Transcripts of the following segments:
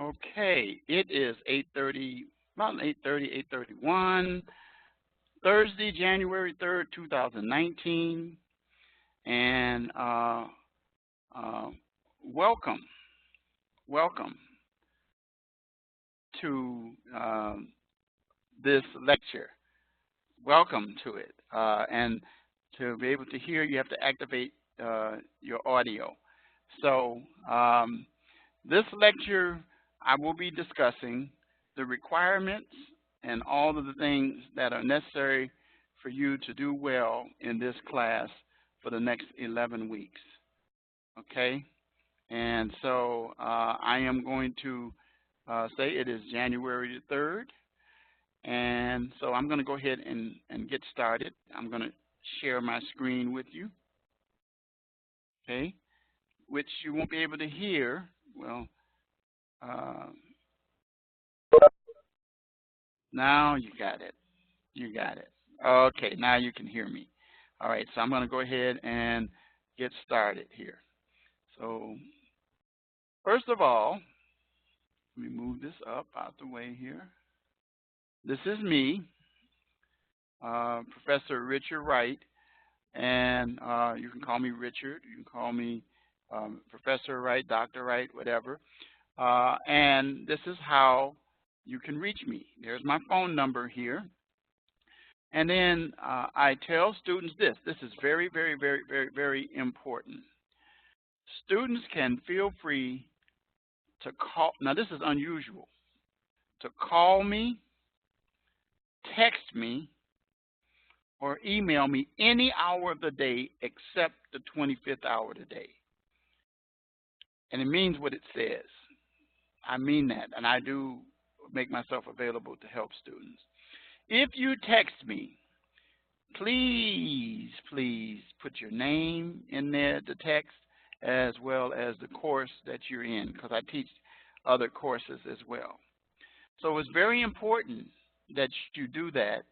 Okay, it is 8:30, about 8:30, 8:31, Thursday, January 3rd, 2019, and uh, welcome, welcome to this lecture. Welcome to it, and to be able to hear, you have to activate your audio. So this lecture, I will be discussing the requirements and all of the things that are necessary for you to do well in this class for the next 11 weeks. Okay? And so I am going to say it is January the 3rd. And so I'm going to go ahead and get started. I'm going to share my screen with you. Okay? Which you won't be able to hear. Well, now you got it. You got it. Okay, now you can hear me. All right, so I'm going to go ahead and get started here. So first of all, let me move this up out the way here. This is me, Professor Richard Wright, and you can call me Richard. You can call me Professor Wright, Dr. Wright, whatever. And this is how you can reach me. There's my phone number here. And then I tell students this. This is very, very, very, very, very important. Students can feel free to call. Now, this is unusual. To call me, text me, or email me any hour of the day except the 25th hour of the day. And it means what it says. I mean that, and I do make myself available to help students. If you text me, please, please put your name in there, the text, as well as the course that you're in, because I teach other courses as well. So it's very important that you do that.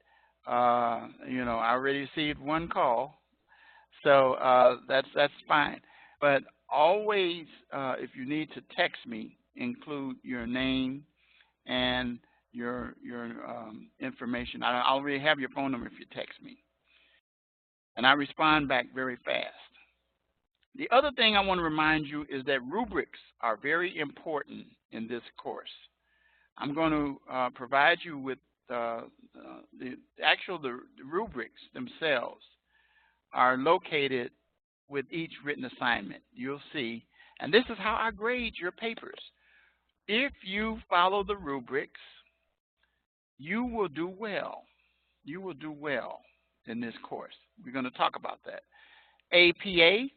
You know, I already received one call, so that's fine. But always, if you need to text me, include your name and your information. I already have your phone number if you text me, and I respond back very fast. The other thing I want to remind you is that rubrics are very important in this course. I'm going to provide you with the rubrics themselves are located with each written assignment. You'll see, and this is how I grade your papers. If you follow the rubrics, you will do well. You will do well in this course. We're going to talk about that. APA,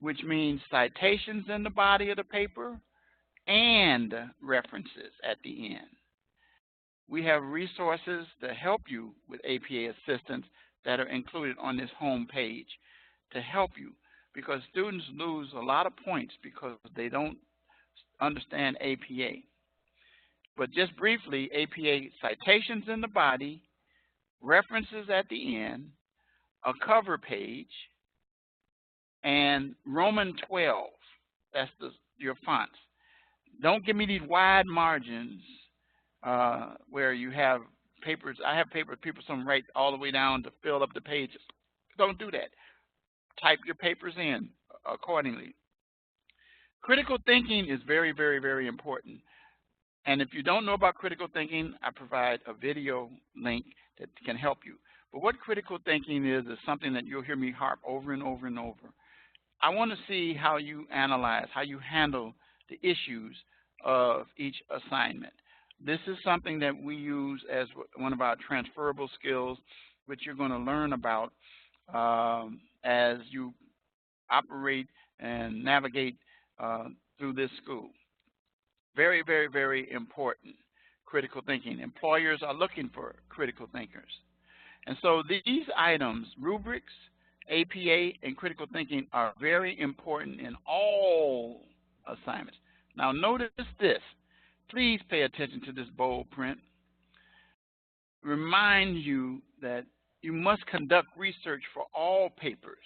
which means citations in the body of the paper and references at the end. We have resources to help you with APA assistance that are included on this home page to help you, because students lose a lot of points because they don't understand APA. But just briefly, APA citations in the body, references at the end, a cover page, and Roman 12. That's your fonts. Don't give me these wide margins where you have papers. I have papers people some write all the way down to fill up the pages. Don't do that. Type your papers in accordingly. Critical thinking is very, very, very important. And if you don't know about critical thinking, I provide a video link that can help you. But what critical thinking is something that you'll hear me harp over and over and over. I want to see how you analyze, how you handle the issues of each assignment. This is something that we use as one of our transferable skills, which you're going to learn about as you operate and navigate through this school. Very, very, very important, critical thinking. Employers are looking for critical thinkers. And so these items, rubrics, APA, and critical thinking, are very important in all assignments. Now notice this. Please pay attention to this bold print. Remind you that you must conduct research for all papers.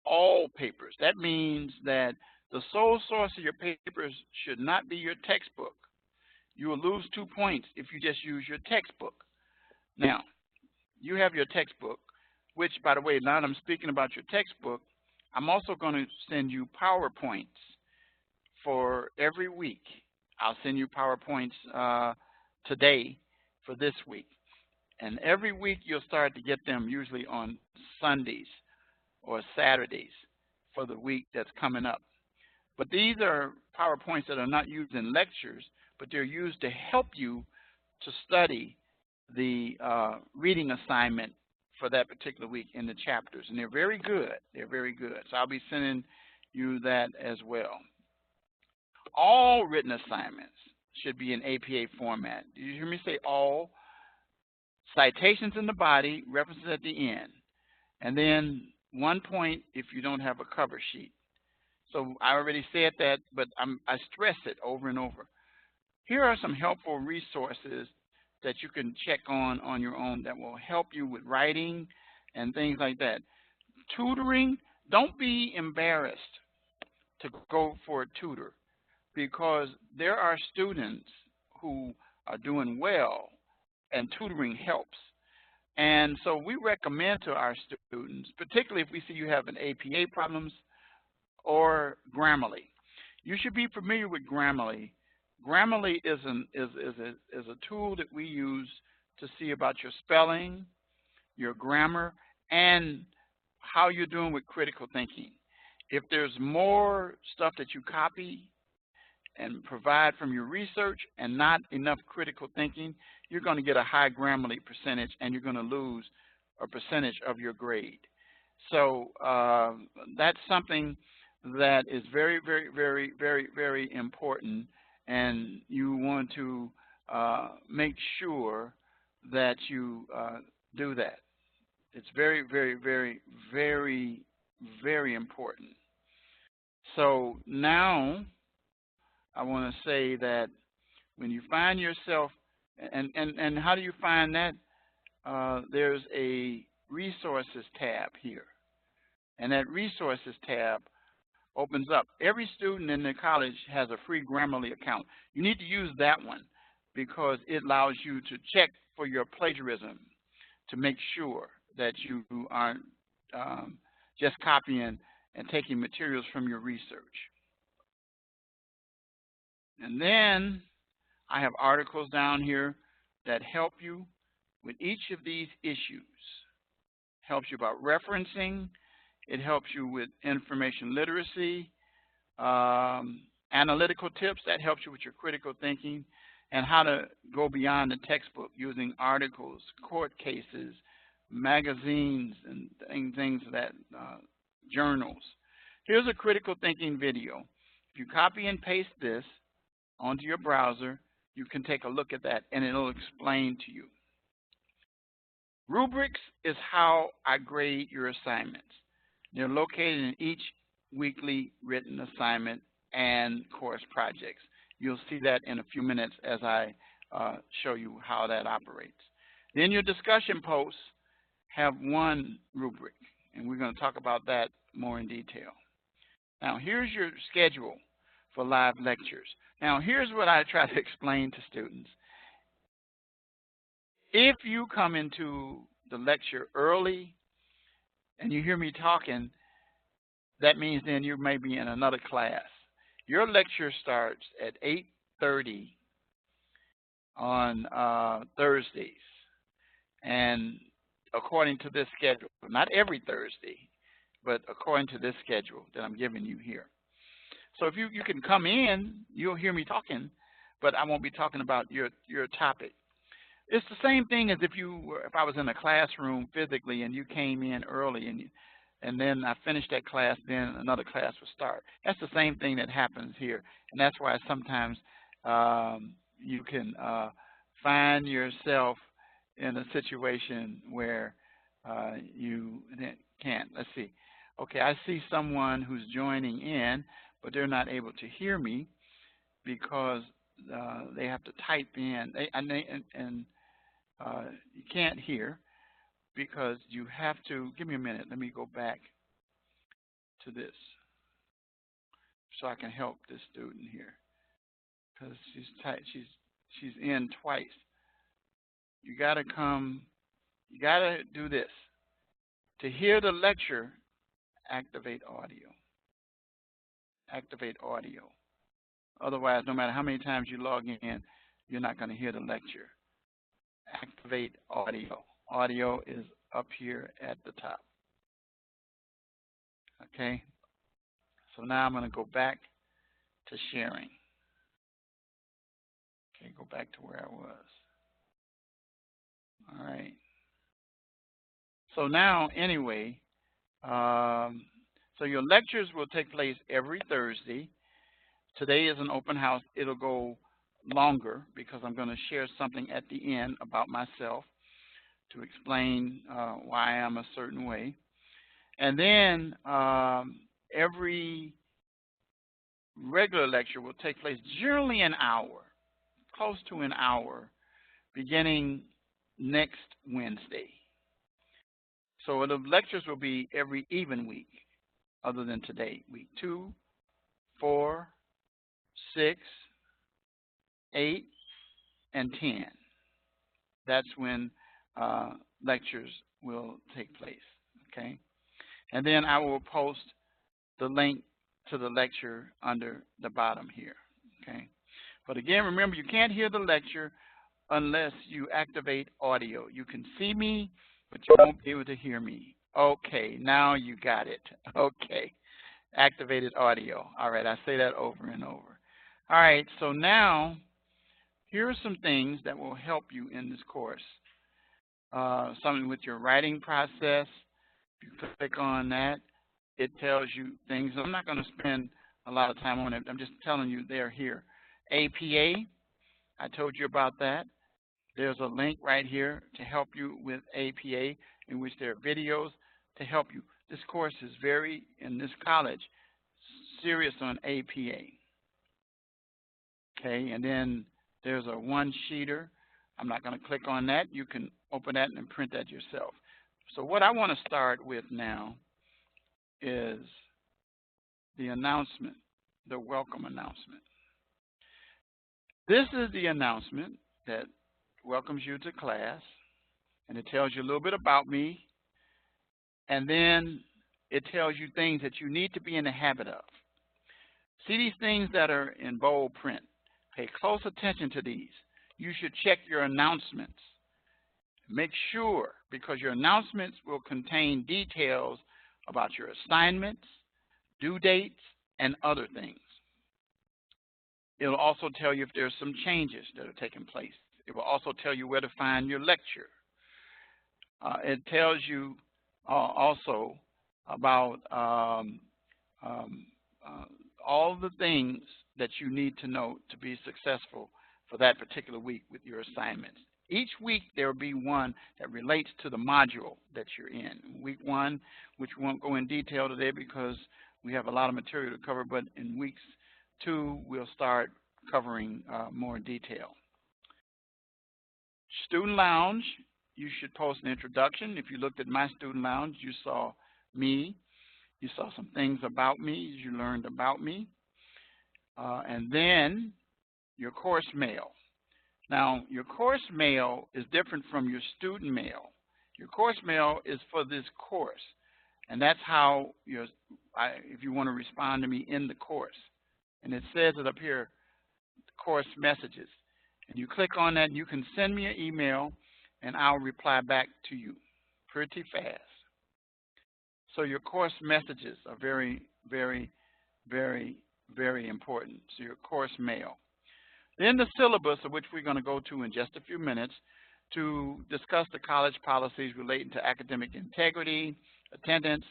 All papers. That means that The sole source of your papers should not be your textbook. You will lose 2 points if you just use your textbook. Now, you have your textbook, which, by the way, now that I'm speaking about your textbook, I'm also going to send you PowerPoints for every week. I'll send you PowerPoints today for this week. And every week you'll start to get them usually on Sundays or Saturdays for the week that's coming up. But these are PowerPoints that are not used in lectures, but they're used to help you to study the reading assignment for that particular week in the chapters. And they're very good. They're very good. So I'll be sending you that as well. All written assignments should be in APA format. Did you hear me say all? Citations in the body, references at the end. And then 1 point if you don't have a cover sheet. So I already said that, but I stress it over and over. Here are some helpful resources that you can check on your own that will help you with writing and things like that. Tutoring, don't be embarrassed to go for a tutor, because there are students who are doing well and tutoring helps. And so we recommend to our students, particularly if we see you have an APA problems or Grammarly. You should be familiar with Grammarly. Grammarly is a tool that we use to see about your spelling, your grammar, and how you're doing with critical thinking. If there's more stuff that you copy and provide from your research and not enough critical thinking, you're going to get a high Grammarly percentage and you're going to lose a percentage of your grade. So that's something that is very, very, very, very, very important, and you want to make sure that you do that. It's very, very, very, very, very important. So now I want to say that when you find yourself, and how do you find that? There's a resources tab here, and that resources tab opens up. Every student in the college has a free Grammarly account. You need to use that one because it allows you to check for your plagiarism to make sure that you aren't just copying and taking materials from your research. And then I have articles down here that help you with each of these issues. Helps you about referencing. It helps you with information literacy, analytical tips. That helps you with your critical thinking, and how to go beyond the textbook using articles, court cases, magazines, and things that journals. Here's a critical thinking video. If you copy and paste this onto your browser, you can take a look at that, and it'll explain to you. Rubrics is how I grade your assignments. They're located in each weekly written assignment and course projects. You'll see that in a few minutes as I show you how that operates. Then your discussion posts have one rubric, and we're going to talk about that more in detail. Now, here's your schedule for live lectures. Now, here's what I try to explain to students. If you come into the lecture early and you hear me talking, that means then you may be in another class. Your lecture starts at 8:30 on Thursdays, and according to this schedule, not every Thursday, but according to this schedule that I'm giving you here. So if you can come in, you'll hear me talking, but I won't be talking about your topic. It's the same thing as if I was in a classroom physically and you came in early and then I finished that class, then another class would start. That's the same thing that happens here, and that's why sometimes you can find yourself in a situation where you can't. Let's see. Okay, I see someone who's joining in, but they're not able to hear me because they have to type in, you can't hear because you have to, give me a minute, let me go back to this. so I can help this student here because she's in twice. You got to come. You got to do this. To hear the lecture, activate audio. Activate audio. Otherwise, no matter how many times you log in, you're not going to hear the lecture. Activate audio. Audio is up here at the top. Okay? So now I'm going to go back to sharing. Okay, go back to where I was. All right. So now, anyway, so your lectures will take place every Thursday. Today is an open house. It'll go longer because I'm going to share something at the end about myself to explain why I'm a certain way. And then every regular lecture will take place generally an hour, close to an hour, beginning next Wednesday. So the lectures will be every even week, other than today, week 2, 4, 6, 8, and 10. That's when lectures will take place, okay? And then I will post the link to the lecture under the bottom here, okay? But again, remember, you can't hear the lecture unless you activate audio. You can see me, but you won't be able to hear me. Okay, now you got it. Okay, activated audio. All right, I say that over and over. All right, so now here are some things that will help you in this course. Something with your writing process. If you click on that, it tells you things. I'm not going to spend a lot of time on it. I'm just telling you they're here. APA, I told you about that. There's a link right here to help you with APA, in which there are videos to help you. This course is very, in this college, serious on APA. Okay, and then there's a one-sheeter. I'm not going to click on that. You can open that and print that yourself. So what I want to start with now is the announcement, the welcome announcement. This is the announcement that welcomes you to class, and it tells you a little bit about me, and then it tells you things that you need to be in the habit of. See these things that are in bold print. Pay close attention to these. You should check your announcements. Make sure, because your announcements will contain details about your assignments, due dates, and other things. It'll also tell you if there's some changes that are taking place. It will also tell you where to find your lecture. It tells you also about all the things that you need to know to be successful for that particular week with your assignments. Each week there will be one that relates to the module that you're in. Week 1, which we won't go in detail today because we have a lot of material to cover, but in weeks 2 we'll start covering more detail. Student Lounge, you should post an introduction. If you looked at my Student Lounge, you saw me. You saw some things about me. You learned about me. And then your course mail. Now, your course mail is different from your student mail. Your course mail is for this course. And that's how, if you want to respond to me in the course. And it says it up here, course messages. And you click on that, and you can send me an email, and I'll reply back to you pretty fast. So your course messages are very, very, very, very important. So your course mail. Then the syllabus, of which we're going to go to in just a few minutes, to discuss the college policies relating to academic integrity, attendance,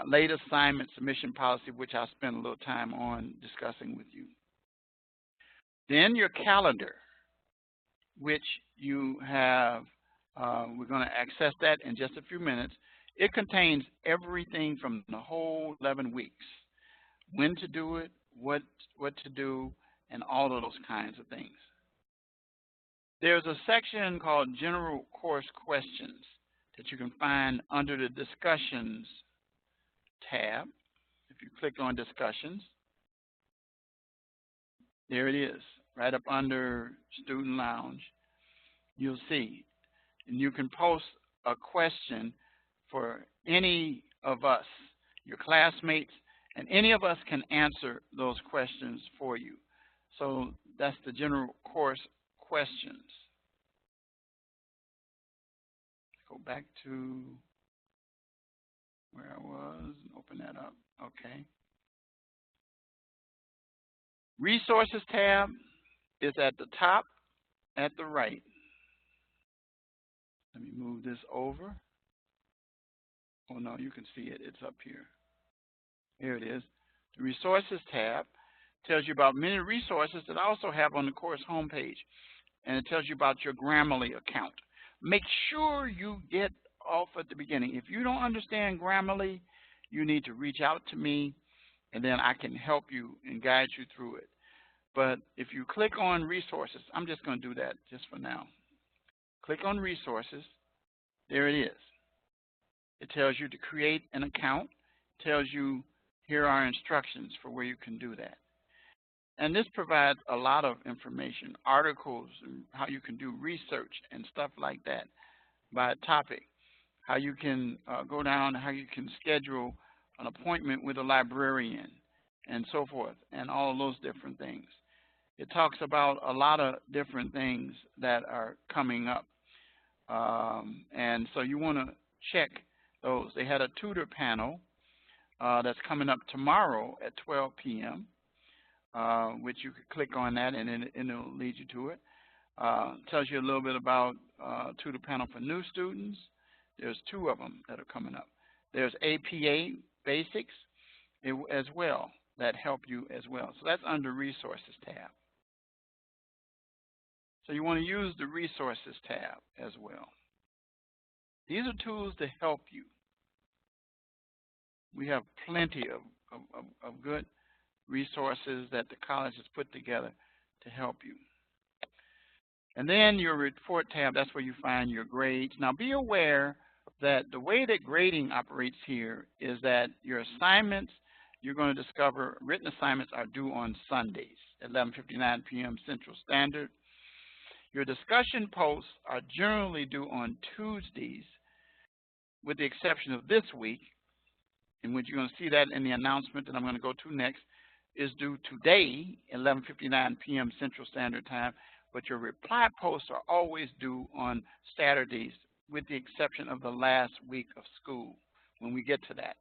late assignment submission policy, which I'll spend a little time on discussing with you. Then your calendar, which you have, we're going to access that in just a few minutes. It contains everything from the whole 11 weeks, when to do it, what to do, and all of those kinds of things. There's a section called General Course Questions that you can find under the Discussions tab. If you click on Discussions, There it is, right up under Student Lounge. You'll see. And you can post a question for any of us, your classmates, and any of us can answer those questions for you. So that's the general course questions. Go back to where I was, open that up. Okay. Resources tab is at the top at the right. Let me move this over. Oh no, you can see it. It's up here. Here it is. The Resources tab tells you about many resources that I also have on the course homepage. And it tells you about your Grammarly account. Make sure you get off at the beginning. If you don't understand Grammarly, you need to reach out to me, and then I can help you and guide you through it. But if you click on Resources, I'm just going to do that just for now. Click on Resources. There it is. It tells you to create an account. It tells you here are instructions for where you can do that. And this provides a lot of information, articles, and how you can do research and stuff like that by topic, how you can go down, how you can schedule an appointment with a librarian, and so forth, and all of those different things. It talks about a lot of different things that are coming up. And so you want to check those. They had a tutor panel that's coming up tomorrow at 12 p.m., which you could click on that and it'll lead you to it. Tells you a little bit about tutor panel for new students. There's 2 of them that are coming up. There's APA Basics as well that help you as well. So that's under Resources tab. So you want to use the Resources tab as well. These are tools to help you. We have plenty of good resources that the college has put together to help you. And then your report tab, that's where you find your grades. Now be aware that the way that grading operates here is that your assignments, you're going to discover written assignments are due on Sundays at 11:59 p.m. Central Standard. Your discussion posts are generally due on Tuesdays, with the exception of this week, in which you're going to see that in the announcement that I'm going to go to next, is due today, 11:59 p.m. Central Standard Time, but your reply posts are always due on Saturdays, with the exception of the last week of school when we get to that.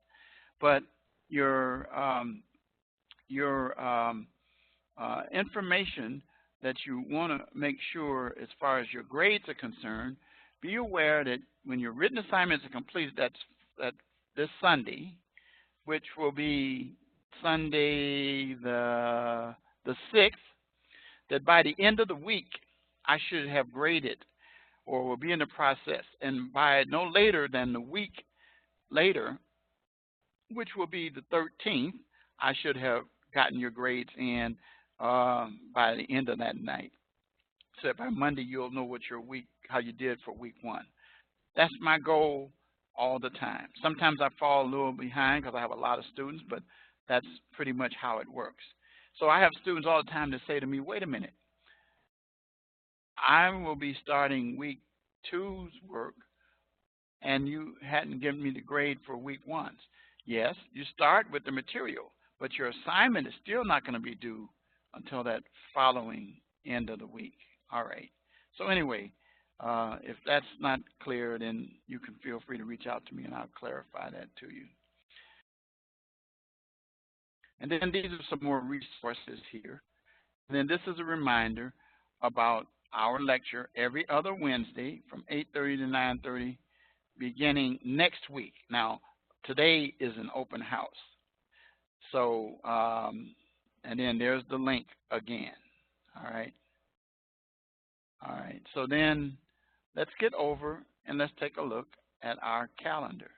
But your information that you want to make sure as far as your grades are concerned, be aware that when your written assignments are completed, that's this Sunday, which will be Sunday the 6th, that by the end of the week, I should have graded or will be in the process. And by no later than the week later, which will be the 13th, I should have gotten your grades in by the end of that night. So by Monday, you'll know what your week, how you did for week 1. That's my goal all the time. Sometimes I fall a little behind because I have a lot of students, but that's pretty much how it works. So I have students all the time that say to me, wait a minute, I will be starting week 2's work and you hadn't given me the grade for week 1's. Yes, you start with the material, but your assignment is still not going to be due until that following end of the week. All right. So anyway, if that's not clear, then you can feel free to reach out to me and I'll clarify that to you. And then these are some more resources here. And then this is a reminder about our lecture every other Wednesday from 8:30 to 9:30 beginning next week. Now, today is an open house. So, and then there's the link again. All right. All right. So then let's get over and let's take a look at our calendar.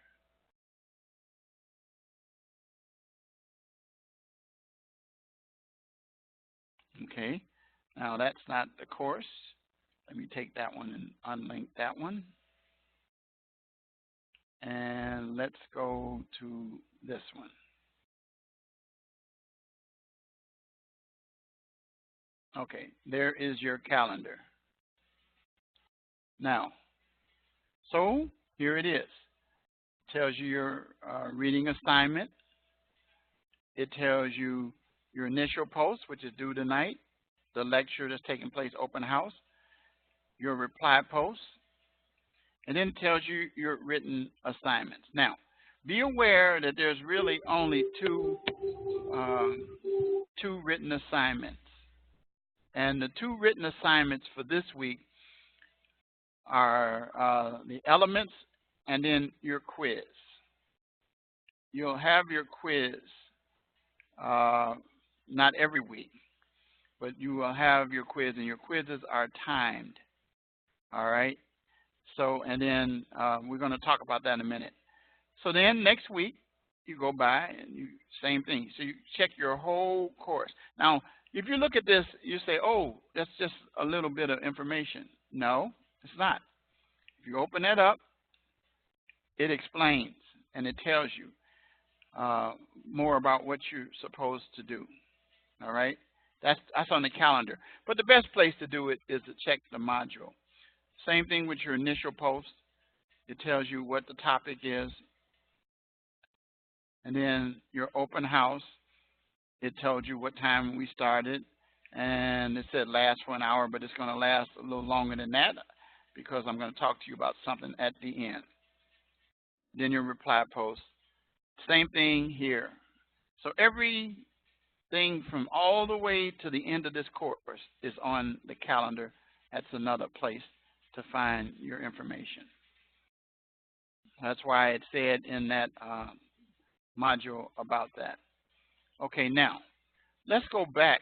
Okay. Now that's not the course. Let me take that one and unlink that one. And let's go to this one. Okay, there is your calendar. Now, so here it is. It tells you your reading assignment. It tells you your initial post, which is due tonight, the lecture that's taking place, open house, your reply post, and then it tells you your written assignments. Now, be aware that there's really only two written assignments. And the two written assignments for this week are the elements and then your quiz. You'll have your quiz not every week, but you will have your quiz, and your quizzes are timed. All right? So, and then we're going to talk about that in a minute. So then next week, you go by and you same thing. So you check your whole course. Now, if you look at this, you say, oh, that's just a little bit of information. No, it's not. If you open that up, it explains and it tells you more about what you're supposed to do. All right? That's on the calendar. But the best place to do it is to check the module. Same thing with your initial post. It tells you what the topic is. And then your open house, it told you what time we started. And it said last for an hour, but it's going to last a little longer than that because I'm going to talk to you about something at the end. Then your reply post. Same thing here. So everything from all the way to the end of this course is on the calendar. That's another place to find your information. That's why it said in that module about that. Okay, now let's go back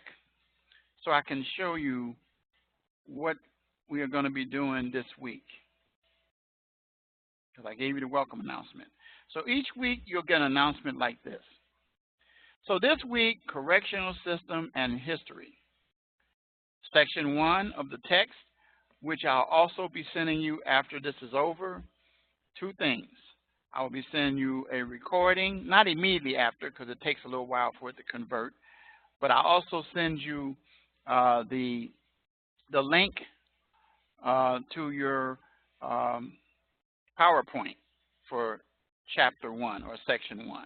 so I can show you what we are going to be doing this week, because I gave you the welcome announcement. So each week you'll get an announcement like this. So this week, correctional system and history. Section 1 of the text, which I'll also be sending you after this is over. Two things. I will be sending you a recording, not immediately after because it takes a little while for it to convert, but I'll also send you the link to your PowerPoint for Chapter 1 or Section 1.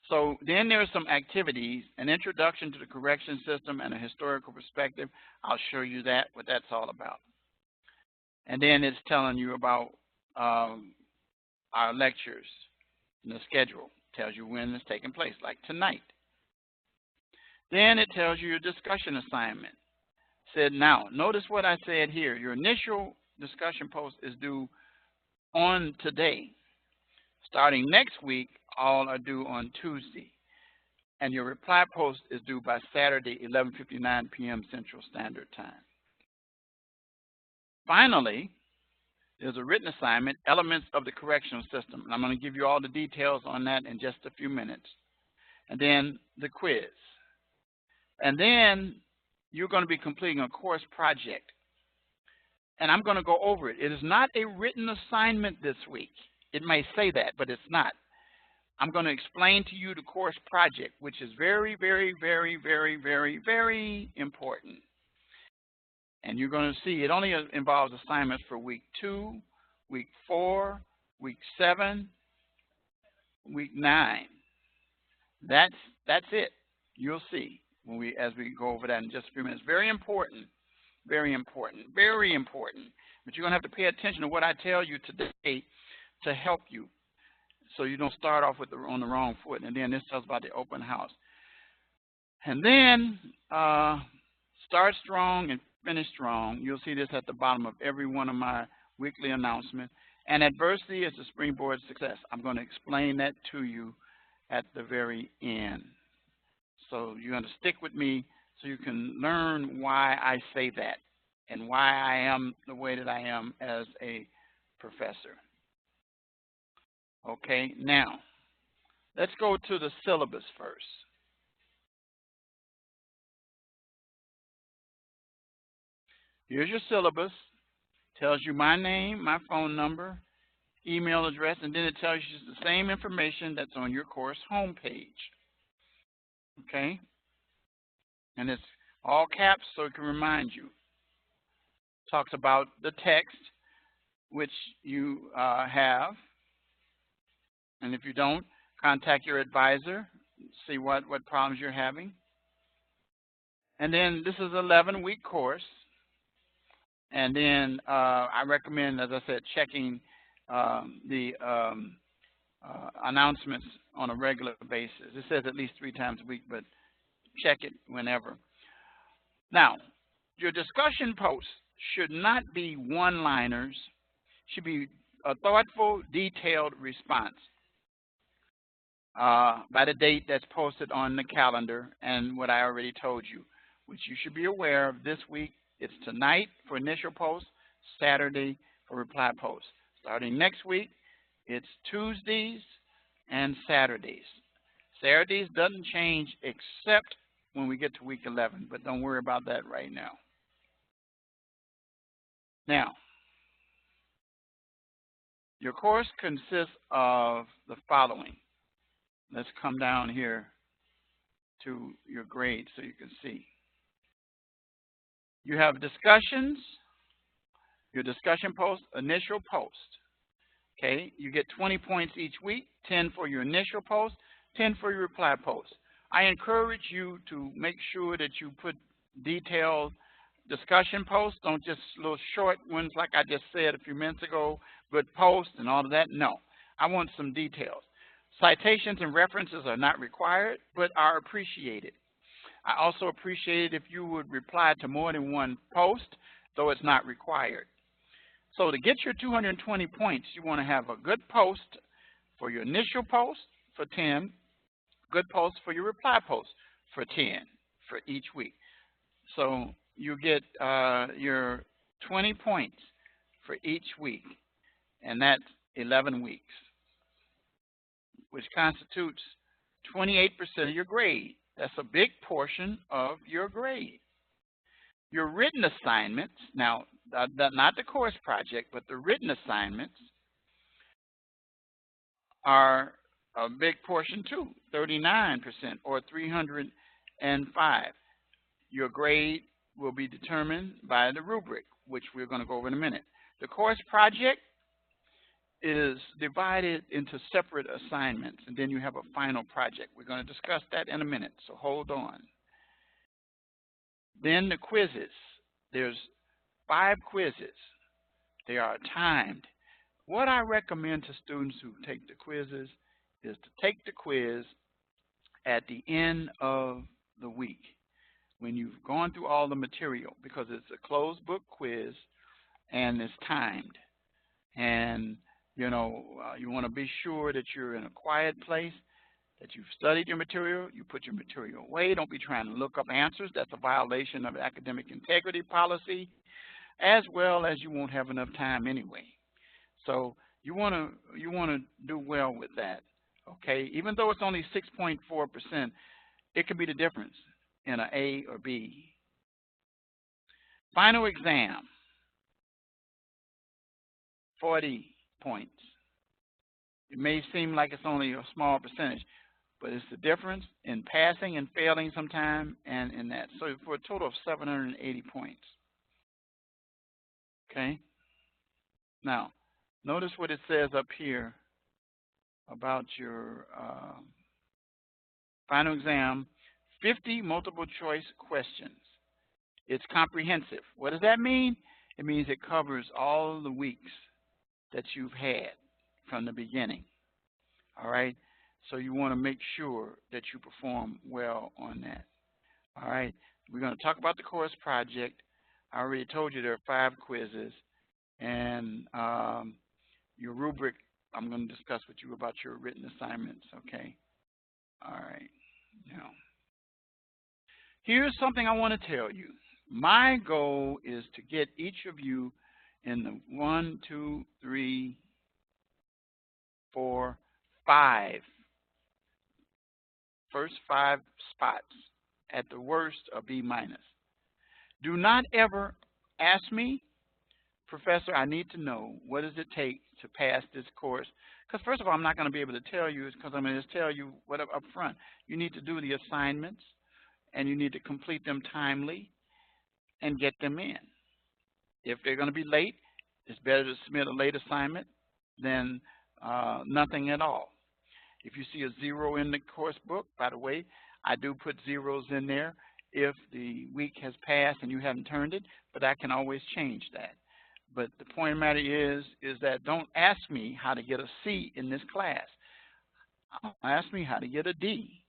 So then there's some activities, an introduction to the correction system and a historical perspective. I'll show you that, what that's all about. And then it's telling you about our lectures and the schedule. It tells you when it's taking place, like tonight. Then it tells you your discussion assignment. Said now, notice what I said here. Your initial discussion post is due on today. Starting next week, all are due on Tuesday. And your reply post is due by Saturday, 11:59 p.m. Central Standard Time. Finally, there's a written assignment, elements of the correctional system. And I'm going to give you all the details on that in just a few minutes. And then the quiz. And then you're going to be completing a course project. And I'm going to go over it. It is not a written assignment this week. It may say that, but it's not. I'm going to explain to you the course project, which is very, very, very, very, very, very important. And you're going to see it only involves assignments for week 2, week 4, week 7, week 9. That's it. You'll see as we go over that in just a few minutes. Very important, very important, very important. But you're going to have to pay attention to what I tell you today to help you, so you don't start off on the wrong foot. And then this tells about the open house. And then start strong and finish strong. You'll see this at the bottom of every one of my weekly announcements. And adversity is the springboard to success. I'm going to explain that to you at the very end. So you're going to stick with me so you can learn why I say that and why I am the way that I am as a professor. Okay, now let's go to the syllabus first. Here's your syllabus. Tells you my name, my phone number, email address, and then it tells you the same information that's on your course homepage. Okay? And it's all caps so it can remind you. Talks about the text, which you have. And if you don't, contact your advisor, see what problems you're having. And then this is an 11-week course. And then I recommend, as I said, checking the announcements on a regular basis. It says at least 3 times a week, but check it whenever. Now, your discussion posts should not be one-liners, should be a thoughtful, detailed response by the date that's posted on the calendar and what I already told you, which you should be aware of this week. It's tonight for initial posts, Saturday for reply posts. Starting next week, it's Tuesdays and Saturdays. Saturdays doesn't change except when we get to week 11, but don't worry about that right now. Now, your course consists of the following. Let's come down here to your grade so you can see. You have discussions, your discussion post, initial post. Okay, you get 20 points each week, 10 for your initial post, 10 for your reply post. I encourage you to make sure that you put detailed discussion posts, don't just little short ones like I just said a few minutes ago, good posts and all of that. No, I want some details. Citations and references are not required, but are appreciated. I also appreciate it if you would reply to more than one post, though it's not required. So to get your 220 points, you want to have a good post for your initial post for 10, good post for your reply post for 10 for each week. So you get your 20 points for each week, and that's 11 weeks, which constitutes 28% of your grade. That's a big portion of your grade. Your written assignments, now, not the course project, but the written assignments are a big portion too, 39% or 305. Your grade will be determined by the rubric, which we're going to go over in a minute. The course project is divided into separate assignments, and then you have a final project. We're going to discuss that in a minute, so hold on. Then the quizzes. There's 5 quizzes. They are timed. What I recommend to students who take the quizzes is to take the quiz at the end of the week when you've gone through all the material, because it's a closed book quiz and it's timed. And you know, you want to be sure that you're in a quiet place, that you've studied your material, you put your material away. Don't be trying to look up answers. That's a violation of academic integrity policy, as well as you won't have enough time anyway. So you want to do well with that, okay? Even though it's only 6.4%, it can be the difference in an A or B. Final exam, 40 points. It may seem like it's only a small percentage, but it's the difference in passing and failing sometime and in that. So for a total of 780 points. Okay? Now, notice what it says up here about your final exam, 50 multiple choice questions. It's comprehensive. What does that mean? It means it covers all the weeks that you've had from the beginning. All right? So you want to make sure that you perform well on that. All right? We're going to talk about the course project. I already told you there are 5 quizzes. And your rubric, I'm going to discuss with you about your written assignments, okay? All right. Now, here's something I want to tell you. My goal is to get each of you in the 1, 2, 3, 4, 5, first 5 spots, at the worst a B-. Do not ever ask me, Professor, I need to know, what does it take to pass this course? Because first of all, I'm not going to be able to tell you, because I'm going to just tell you what up front. You need to do the assignments, and you need to complete them timely and get them in. If they're going to be late, it's better to submit a late assignment than nothing at all. If you see a 0 in the course book, by the way, I do put zeros in there if the week has passed and you haven't turned it, but I can always change that. But the point of the matter is that don't ask me how to get a C in this class. Ask me how to get a D,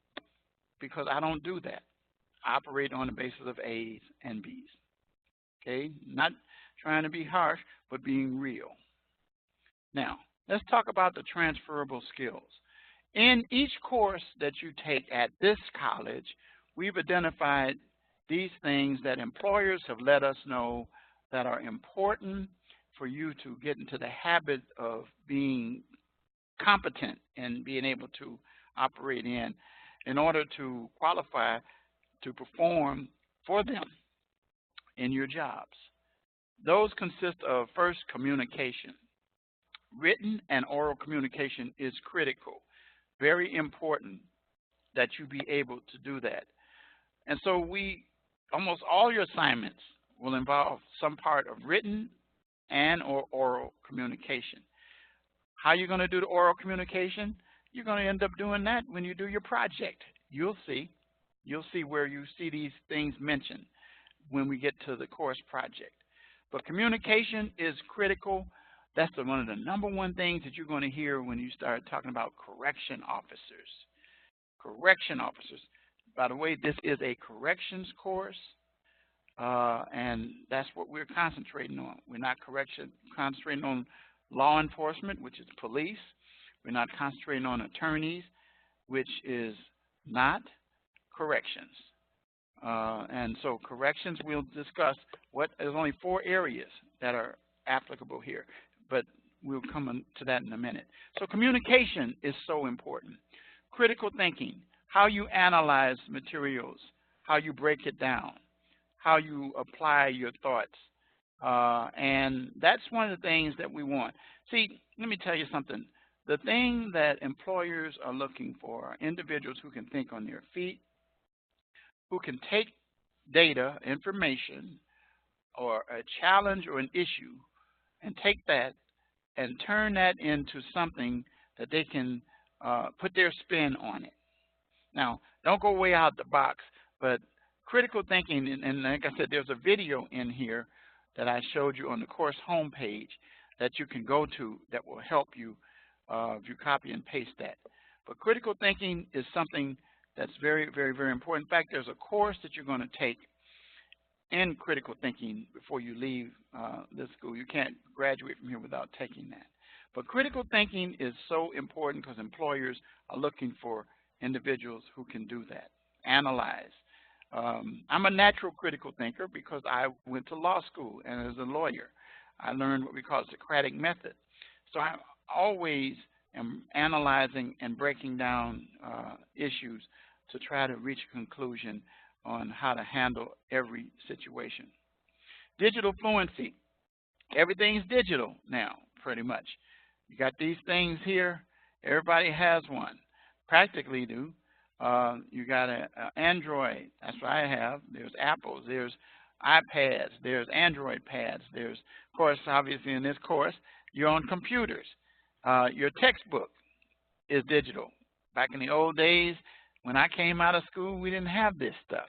because I don't do that. I operate on the basis of A's and B's. Okay? Not trying to be harsh, but being real. Now, let's talk about the transferable skills. In each course that you take at this college, we've identified these things that employers have let us know that are important for you to get into the habit of being competent and being able to operate in order to qualify to perform for them in your jobs. Those consist of, first, communication. Written and oral communication is critical. Very important that you be able to do that. And so almost all your assignments will involve some part of written and or oral communication. How are you going to do the oral communication? You're going to end up doing that when you do your project. You'll see. You'll see where you see these things mentioned when we get to the course project. But communication is critical. That's one of the #1 things that you're going to hear when you start talking about correction officers. Correction officers. By the way, this is a corrections course, and that's what we're concentrating on. We're not concentrating on law enforcement, which is police. We're not concentrating on attorneys, which is not corrections. And so corrections, we'll discuss there's only 4 areas that are applicable here, but we'll come to that in a minute. So communication is so important. Critical thinking, how you analyze materials, how you break it down, how you apply your thoughts. And that's one of the things that we want. See, let me tell you something. The thing that employers are looking for are individuals who can think on their feet, who can take data, information, or a challenge or an issue, and take that and turn that into something that they can put their spin on it. Now, don't go way out the box, but critical thinking, and like I said, there's a video in here that I showed you on the course homepage that you can go to that will help you if you copy and paste that. But critical thinking is something that's very, very, very important. In fact, there's a course that you're going to take in critical thinking before you leave this school. You can't graduate from here without taking that. But critical thinking is so important because employers are looking for individuals who can do that, analyze. I'm a natural critical thinker because I went to law school, and as a lawyer, I learned what we call the Socratic method. So I always am analyzing and breaking down issues to try to reach a conclusion on how to handle every situation. Digital fluency. Everything's digital now, pretty much. You got these things here. Everybody has one. Practically do. You got an Android. That's what I have. There's Apples. There's iPads. There's Android pads. There's, of course, obviously in this course, you're on computers. Your textbook is digital. Back in the old days, when I came out of school, we didn't have this stuff.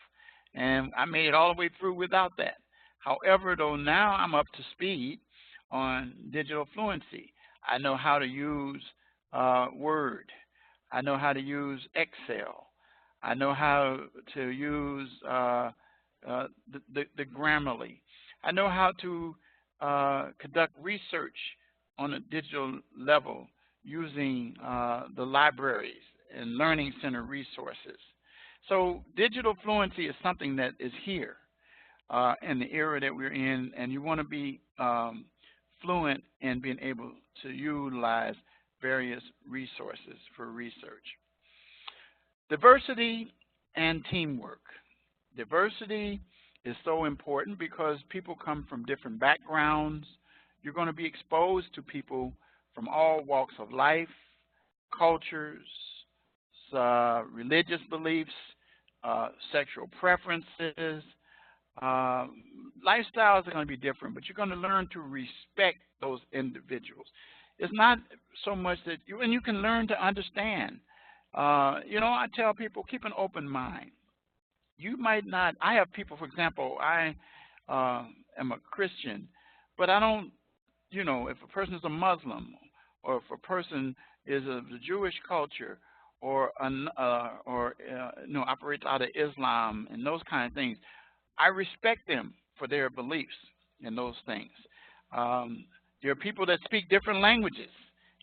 And I made it all the way through without that. However, though, now I'm up to speed on digital fluency. I know how to use Word. I know how to use Excel. I know how to use the Grammarly. I know how to conduct research on a digital level using the libraries and learning center resources. So digital fluency is something that is here in the era that we're in, and you want to be fluent in being able to utilize various resources for research. Diversity and teamwork. Diversity is so important because people come from different backgrounds. You're going to be exposed to people from all walks of life, cultures, religious beliefs, sexual preferences. Lifestyles are going to be different, but you're going to learn to respect those individuals. It's not so much that you, and you can learn to understand. I tell people, keep an open mind. You might not, I have people, for example, I am a Christian, but I don't, if a person is a Muslim, or if a person is of the Jewish culture, or operates out of Islam and those kind of things, I respect them for their beliefs in those things. There are people that speak different languages.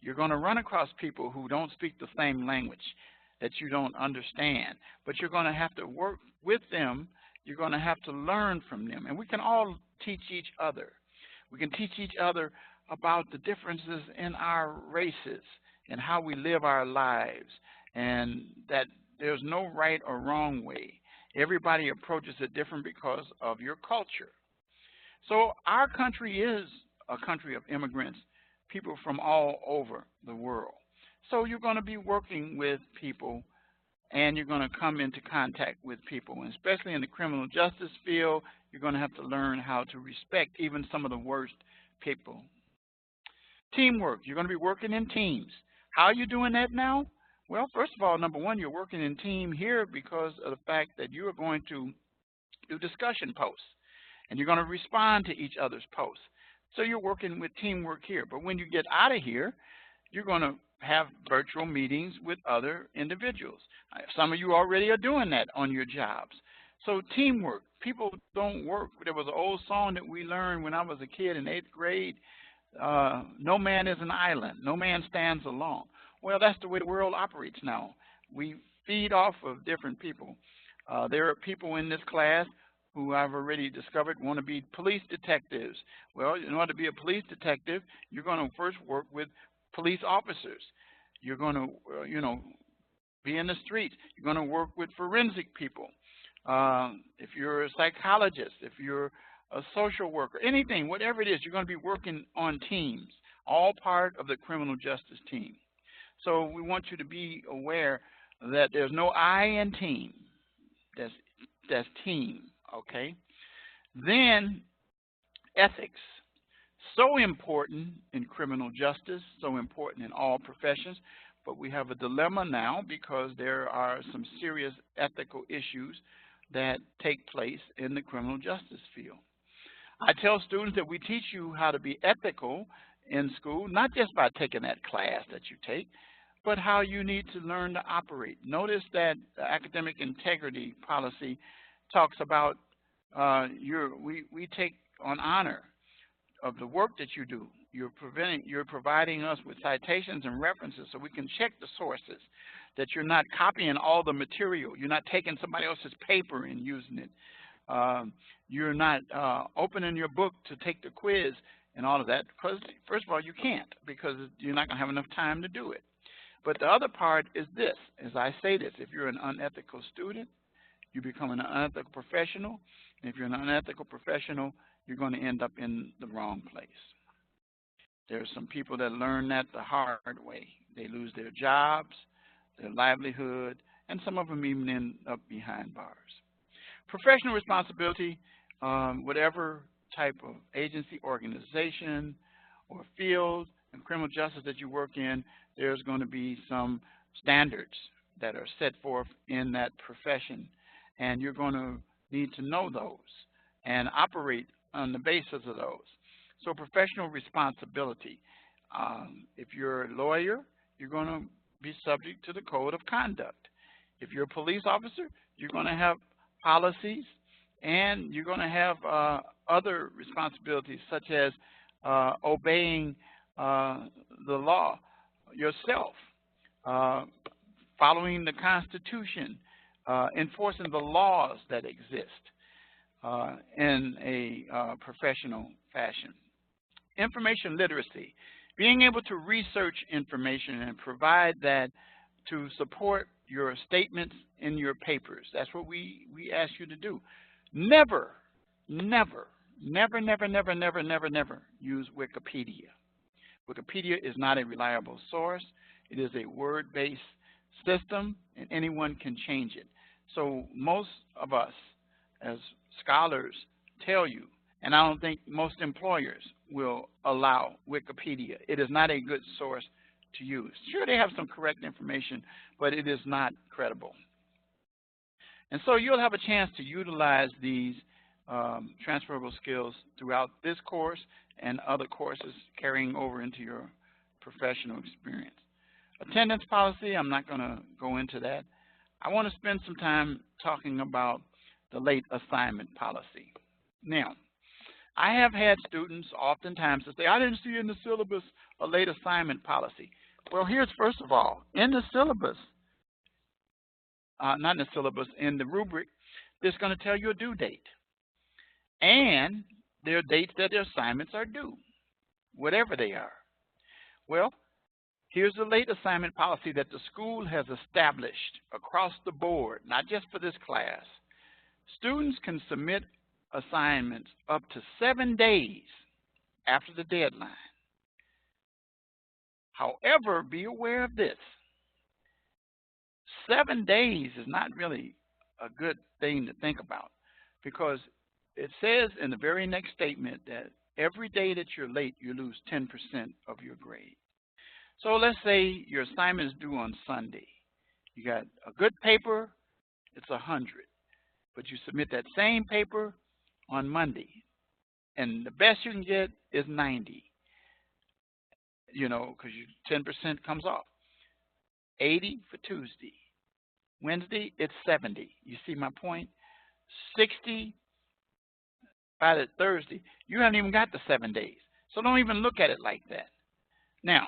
You're going to run across people who don't speak the same language that you don't understand, but you're going to have to work with them. You're going to have to learn from them, and we can all teach each other. We can teach each other about the differences in our races and how we live our lives, and that there's no right or wrong way. Everybody approaches it different because of your culture. So our country is a country of immigrants, people from all over the world. So you're going to be working with people, and you're going to come into contact with people, and especially in the criminal justice field, you're going to have to learn how to respect even some of the worst people. Teamwork. You're going to be working in teams. How are you doing that now? Well, first of all, number one, you're working in team here because of the fact that you are going to do discussion posts, and you're going to respond to each other's posts. So you're working with teamwork here. But when you get out of here, you're going to have virtual meetings with other individuals. Some of you already are doing that on your jobs. So teamwork. People don't work. There was an old song that we learned when I was a kid in 8th grade. No man is an island. No man stands alone. Well, that's the way the world operates now. We feed off of different people. There are people in this class who I've already discovered want to be police detectives. Well, in order to be a police detective, you're going to first work with police officers. You're going to, be in the streets. You're going to work with forensic people. If you're a psychologist, if you're a social worker, anything, whatever it is, you're going to be working on teams, all part of the criminal justice team. So we want you to be aware that there's no I in team. That's team, okay? Then ethics. So important in criminal justice, so important in all professions, but we have a dilemma now because there are some serious ethical issues that take place in the criminal justice field. I tell students that we teach you how to be ethical in school, not just by taking that class that you take, but how you need to learn to operate. Notice that the academic integrity policy talks about we take on honor of the work that you do. You're providing us with citations and references so we can check the sources, that you're not copying all the material. You're not taking somebody else's paper and using it. You're not opening your book to take the quiz and all of that, because first of all, you can't, because you're not going to have enough time to do it. But the other part is this, as I say this, if you're an unethical student, you become an unethical professional. And if you're an unethical professional, you're going to end up in the wrong place. There's some people that learn that the hard way. They lose their jobs, their livelihood, and some of them even end up behind bars. Professional responsibility, whatever type of agency, organization, or field in criminal justice that you work in, there's going to be some standards that are set forth in that profession, and you're going to need to know those and operate on the basis of those. So professional responsibility. If you're a lawyer, you're going to be subject to the code of conduct. If you're a police officer, you're going to have policies, and you're going to have other responsibilities such as obeying the law yourself, following the Constitution, enforcing the laws that exist in a professional fashion. Information literacy, being able to research information and provide that to support your statements in your papers. That's what we ask you to do. Never, never, never, never, never, never, never, never use Wikipedia. Wikipedia is not a reliable source. It is a word-based system, and anyone can change it. So most of us as scholars tell you, and I don't think most employers will allow Wikipedia. It is not a good source to use. Sure, they have some correct information, but it is not credible. And so you'll have a chance to utilize these transferable skills throughout this course and other courses carrying over into your professional experience. Attendance policy, I'm not going to go into that. I want to spend some time talking about the late assignment policy. Now, I have had students oftentimes that say, I didn't see in the syllabus a late assignment policy. Well, here's first of all, in the syllabus, not in the syllabus, in the rubric, it's going to tell you a due date. And there are dates that the assignments are due, whatever they are. Well, here's the late assignment policy that the school has established across the board, not just for this class. Students can submit assignments up to 7 days after the deadline. However, be aware of this. 7 days is not really a good thing to think about, because it says in the very next statement that every day that you're late, you lose 10% of your grade. So let's say your assignment is due on Sunday. You got a good paper, it's 100. But you submit that same paper on Monday, and the best you can get is 90. You know, because 10% comes off. 80 for Tuesday. Wednesday, it's 70. You see my point? 60 by the Thursday. You haven't even got the 7 days. So don't even look at it like that. Now,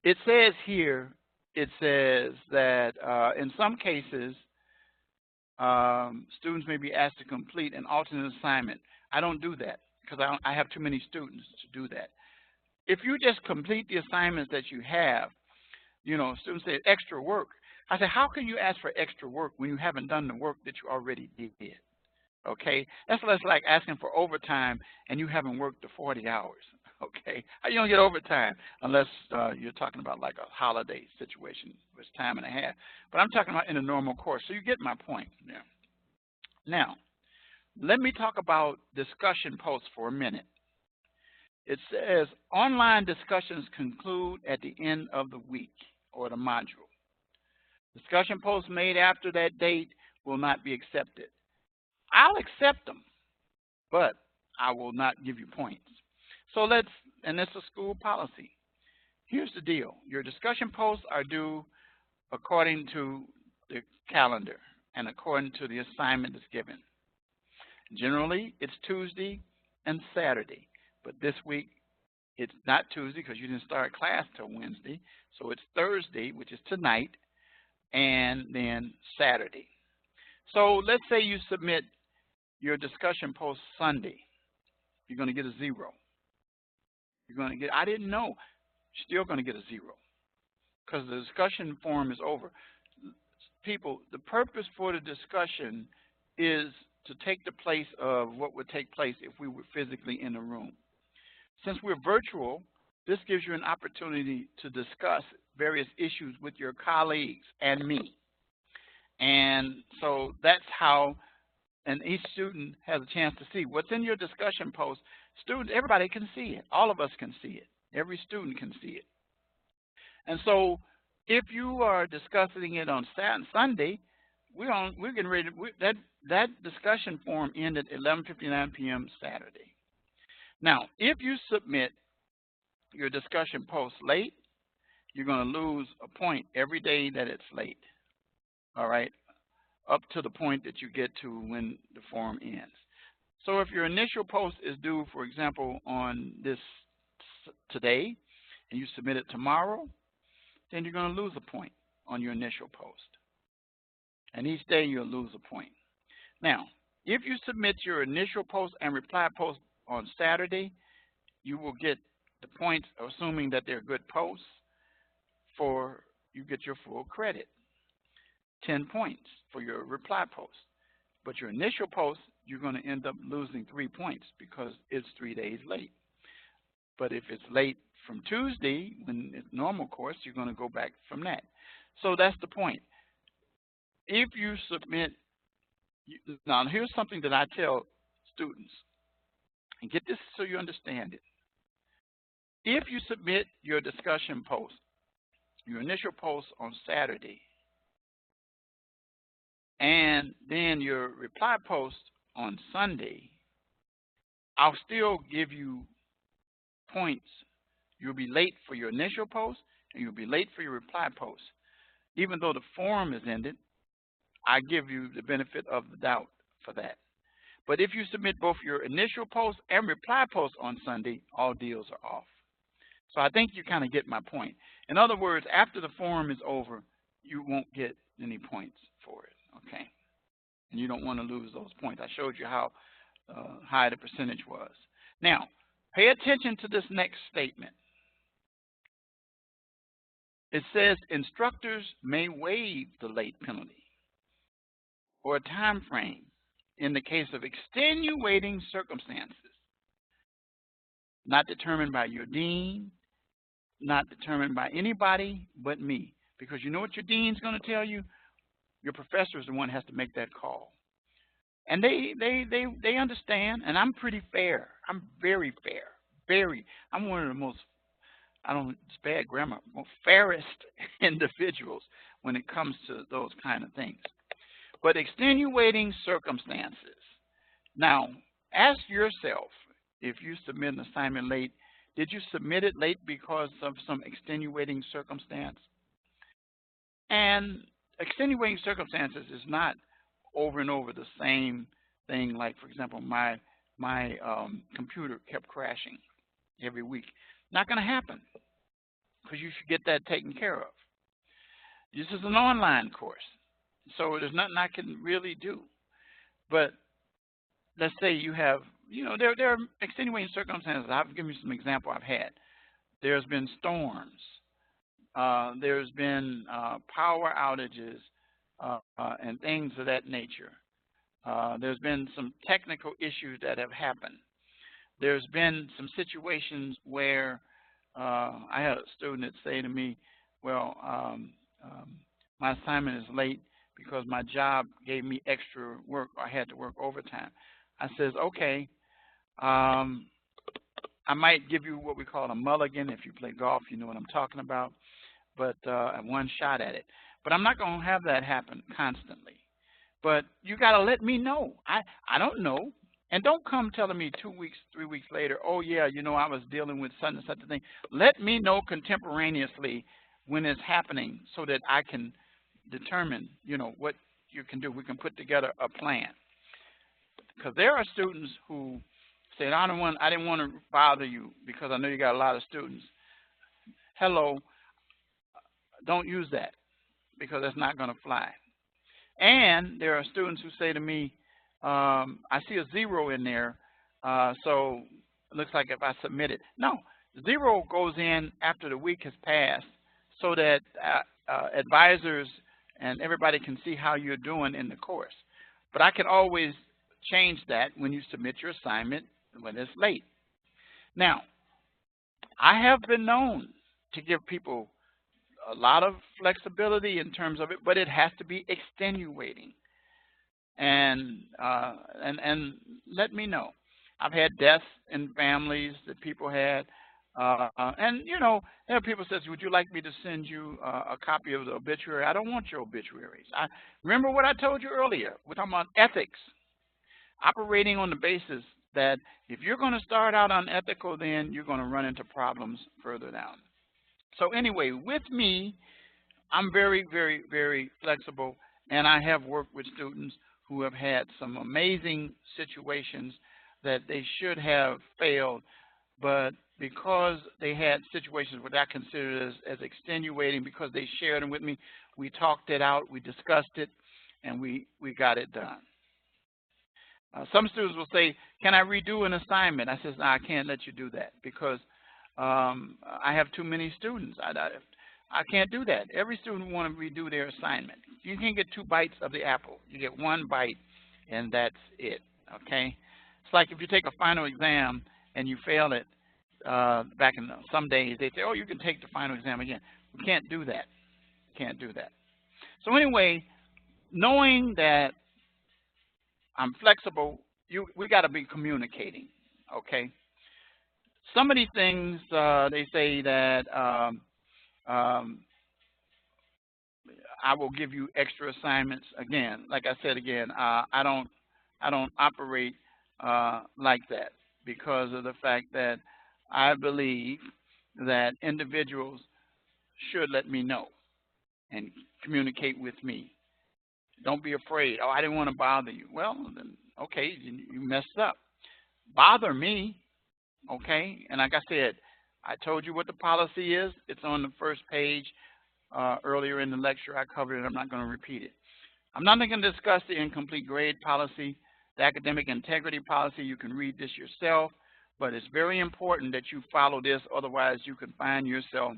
it says here, it says that in some cases, students may be asked to complete an alternate assignment. I don't do that because I have too many students to do that. If you just complete the assignments that you have, you know, students say extra work. I say, how can you ask for extra work when you haven't done the work that you already did? Okay, that's like asking for overtime and you haven't worked the 40 hours. Okay, how you gonna get overtime unless you're talking about like a holiday situation, which is time and a half. But I'm talking about in a normal course, so you get my point there. Now, let me talk about discussion posts for a minute. It says online discussions conclude at the end of the week or the module. Discussion posts made after that date will not be accepted. I'll accept them, but I will not give you points. So and it's a school policy. Here's the deal. Your discussion posts are due according to the calendar and according to the assignment that's given. Generally, it's Tuesday and Saturday, but this week it's not Tuesday because you didn't start class till Wednesday, so it's Thursday, which is tonight, and then Saturday. So let's say you submit your discussion post Sunday. You're going to get a 0. You're going to get, I didn't know, you're still going to get a 0 because the discussion forum is over. People, the purpose for the discussion is to take the place of what would take place if we were physically in a room. Since we're virtual, this gives you an opportunity to discuss various issues with your colleagues and me. And so that's how, and each student has a chance to see what's in your discussion post. Students, everybody can see it. All of us can see it. Every student can see it. And so if you are discussing it on Sunday, we're getting ready to, that discussion forum ended at 11:59 p.m. Saturday. Now, if you submit your discussion post late, you're going to lose a point every day that it's late. All right, up to the point that you get to when the forum ends. So if your initial post is due, for example, on today, and you submit it tomorrow, then you're going to lose a point on your initial post. And each day you'll lose a point. Now, if you submit your initial post and reply post on Saturday, you will get the points, assuming that they're good posts, you get your full credit, 10 points for your reply post. But your initial post, you're going to end up losing 3 points because it's 3 days late. But if it's late from Tuesday, when it's normal course, you're going to go back from that. So that's the point. if you submit, now here's something that I tell students, and get this so you understand it. If you submit your discussion post, your initial post on Saturday, and then your reply post on Sunday, I'll still give you points. You'll be late for your initial post, and you'll be late for your reply post. Even though the forum is ended, I give you the benefit of the doubt for that. But if you submit both your initial post and reply post on Sunday, all deals are off. So I think you kind of get my point. In other words, after the forum is over, you won't get any points for it, okay? And you don't want to lose those points. I showed you how high the percentage was. Now, pay attention to this next statement. It says instructors may waive the late penalty or a time frame in the case of extenuating circumstances not determined by your dean, not determined by anybody but me. Because you know what your dean's going to tell you? Your professor is the one who has to make that call. And they understand, and I'm pretty fair. I'm very fair. I'm one of the most, it's bad grammar, most fairest individuals when it comes to those kind of things. But extenuating circumstances. Now, ask yourself, if you submit an assignment late, did you submit it late because of some extenuating circumstance? And extenuating circumstances is not over and over the same thing. Like, for example, my computer kept crashing every week. Not going to happen, because you should get that taken care of. This is an online course, so there's nothing I can really do. But let's say you have, there are extenuating circumstances. I've given you some example I've had. There's been storms. There's been power outages and things of that nature. There's been some technical issues that have happened. There's been some situations where I had a student that say to me, well, my assignment is late because my job gave me extra work. I had to work overtime. I says, okay, I might give you what we call a mulligan. If you play golf, you know what I'm talking about. But one shot at it. But I'm not going to have that happen constantly. But you got to let me know. I don't know. And don't come telling me 2 weeks, 3 weeks later, oh, yeah, I was dealing with such and such a thing. Let me know contemporaneously when it's happening so that I can determine, what you can do. We can put together a plan. Because there are students who said, I didn't want to bother you because I know you got a lot of students. Hello, don't use that because that's not going to fly. And there are students who say to me, I see a 0 in there, so it looks like if I submit it. No, 0 goes in after the week has passed so that advisors and everybody can see how you're doing in the course. But I can always change that when you submit your assignment when it's late. Now, I have been known to give people a lot of flexibility in terms of it, but it has to be extenuating. And let me know. I've had deaths in families that people had, and there are people says, would you like me to send you a copy of the obituary? I don't want your obituaries. Remember what I told you earlier. We're talking about ethics, operating on the basis that if you're going to start out unethical, then you're going to run into problems further down. So anyway, with me, I'm very, very, very flexible, and I have worked with students who have had some amazing situations that they should have failed, but because they had situations that I considered as extenuating, because they shared them with me, we talked it out, we discussed it, and we got it done. Some students will say, can I redo an assignment? I says, no, I can't let you do that because I have too many students. I can't do that. Every student will want to redo their assignment. You can't get 2 bites of the apple. You get 1 bite, and that's it, okay? It's like if you take a final exam and you fail it, back in some days, they say, oh, you can take the final exam again. We can't do that. Can't do that. So anyway, knowing that I'm flexible, we got to be communicating, okay? Some of these things, they say that um, I will give you extra assignments. Again, like I said again, I don't operate like that because of the fact that I believe that individuals should let me know and communicate with me. Don't be afraid. Oh, I didn't want to bother you. Well, then, okay, you messed up. Bother me, okay? And like I said, I told you what the policy is. It's on the first page. Earlier in the lecture, I covered it. I'm not going to repeat it. I'm not going to discuss the incomplete grade policy, the academic integrity policy. You can read this yourself, but it's very important that you follow this. Otherwise, you can find yourself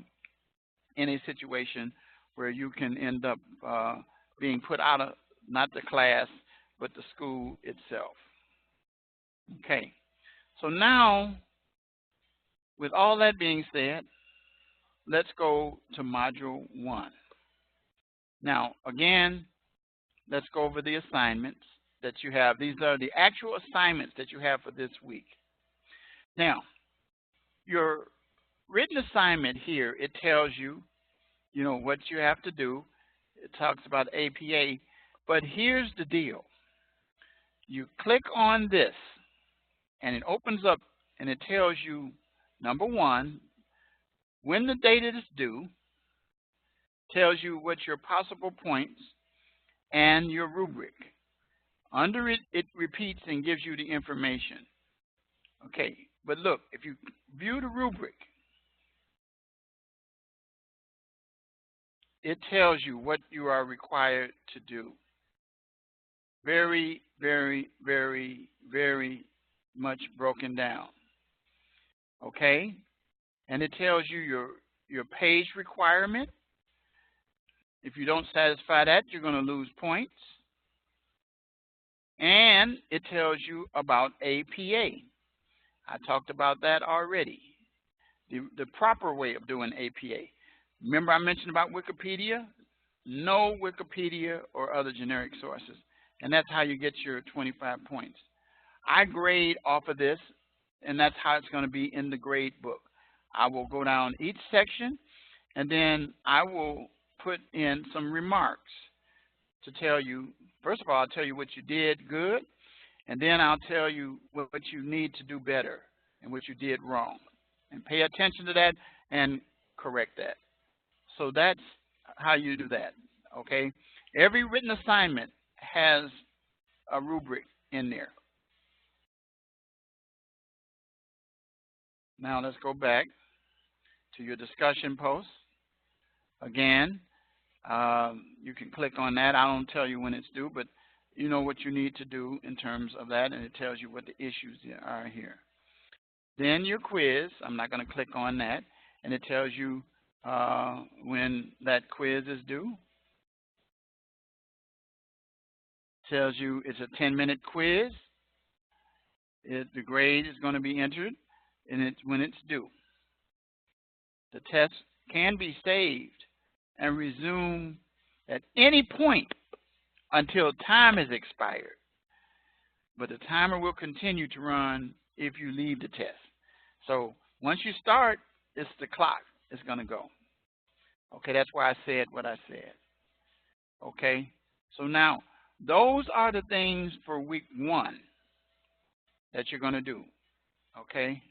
in a situation where you can end up being put out of not the class, but the school itself. Okay, so now, with all that being said, let's go to Module 1. Now, again, let's go over the assignments that you have. These are the actual assignments that you have for this week. Now, your written assignment here, it tells you, what you have to do. It talks about APA, but here's the deal. You click on this, and it opens up, and it tells you, number one, when the date is due, tells you what your possible points and your rubric. Under it, it repeats and gives you the information. Okay, but look, if you view the rubric, it tells you what you are required to do. Very, very, very, very much broken down. Okay, and it tells you your page requirement. If you don't satisfy that, you're going to lose points. And it tells you about APA. I talked about that already. The proper way of doing APA. Remember I mentioned about Wikipedia? No Wikipedia or other generic sources. And that's how you get your 25 points. I grade off of this, and that's how it's going to be in the grade book. I will go down each section, and then I will put in some remarks to tell you. First of all, I'll tell you what you did good, and then I'll tell you what you need to do better and what you did wrong. And pay attention to that and correct that. So that's how you do that, okay? Every written assignment has a rubric in there. Now let's go back to your discussion post. Again, you can click on that. I don't tell you when it's due, but you know what you need to do in terms of that, and it tells you what the issues are here. Then your quiz, I'm not going to click on that, and it tells you when that quiz is due. It tells you it's a 10-minute quiz. The grade is going to be entered, and when it's due. The test can be saved and resumed at any point until time is expired. But the timer will continue to run if you leave the test. So once you start, it's the clock. It's going to go. Okay, that's why I said what I said. Okay, so now those are the things for week 1 that you're going to do. Okay.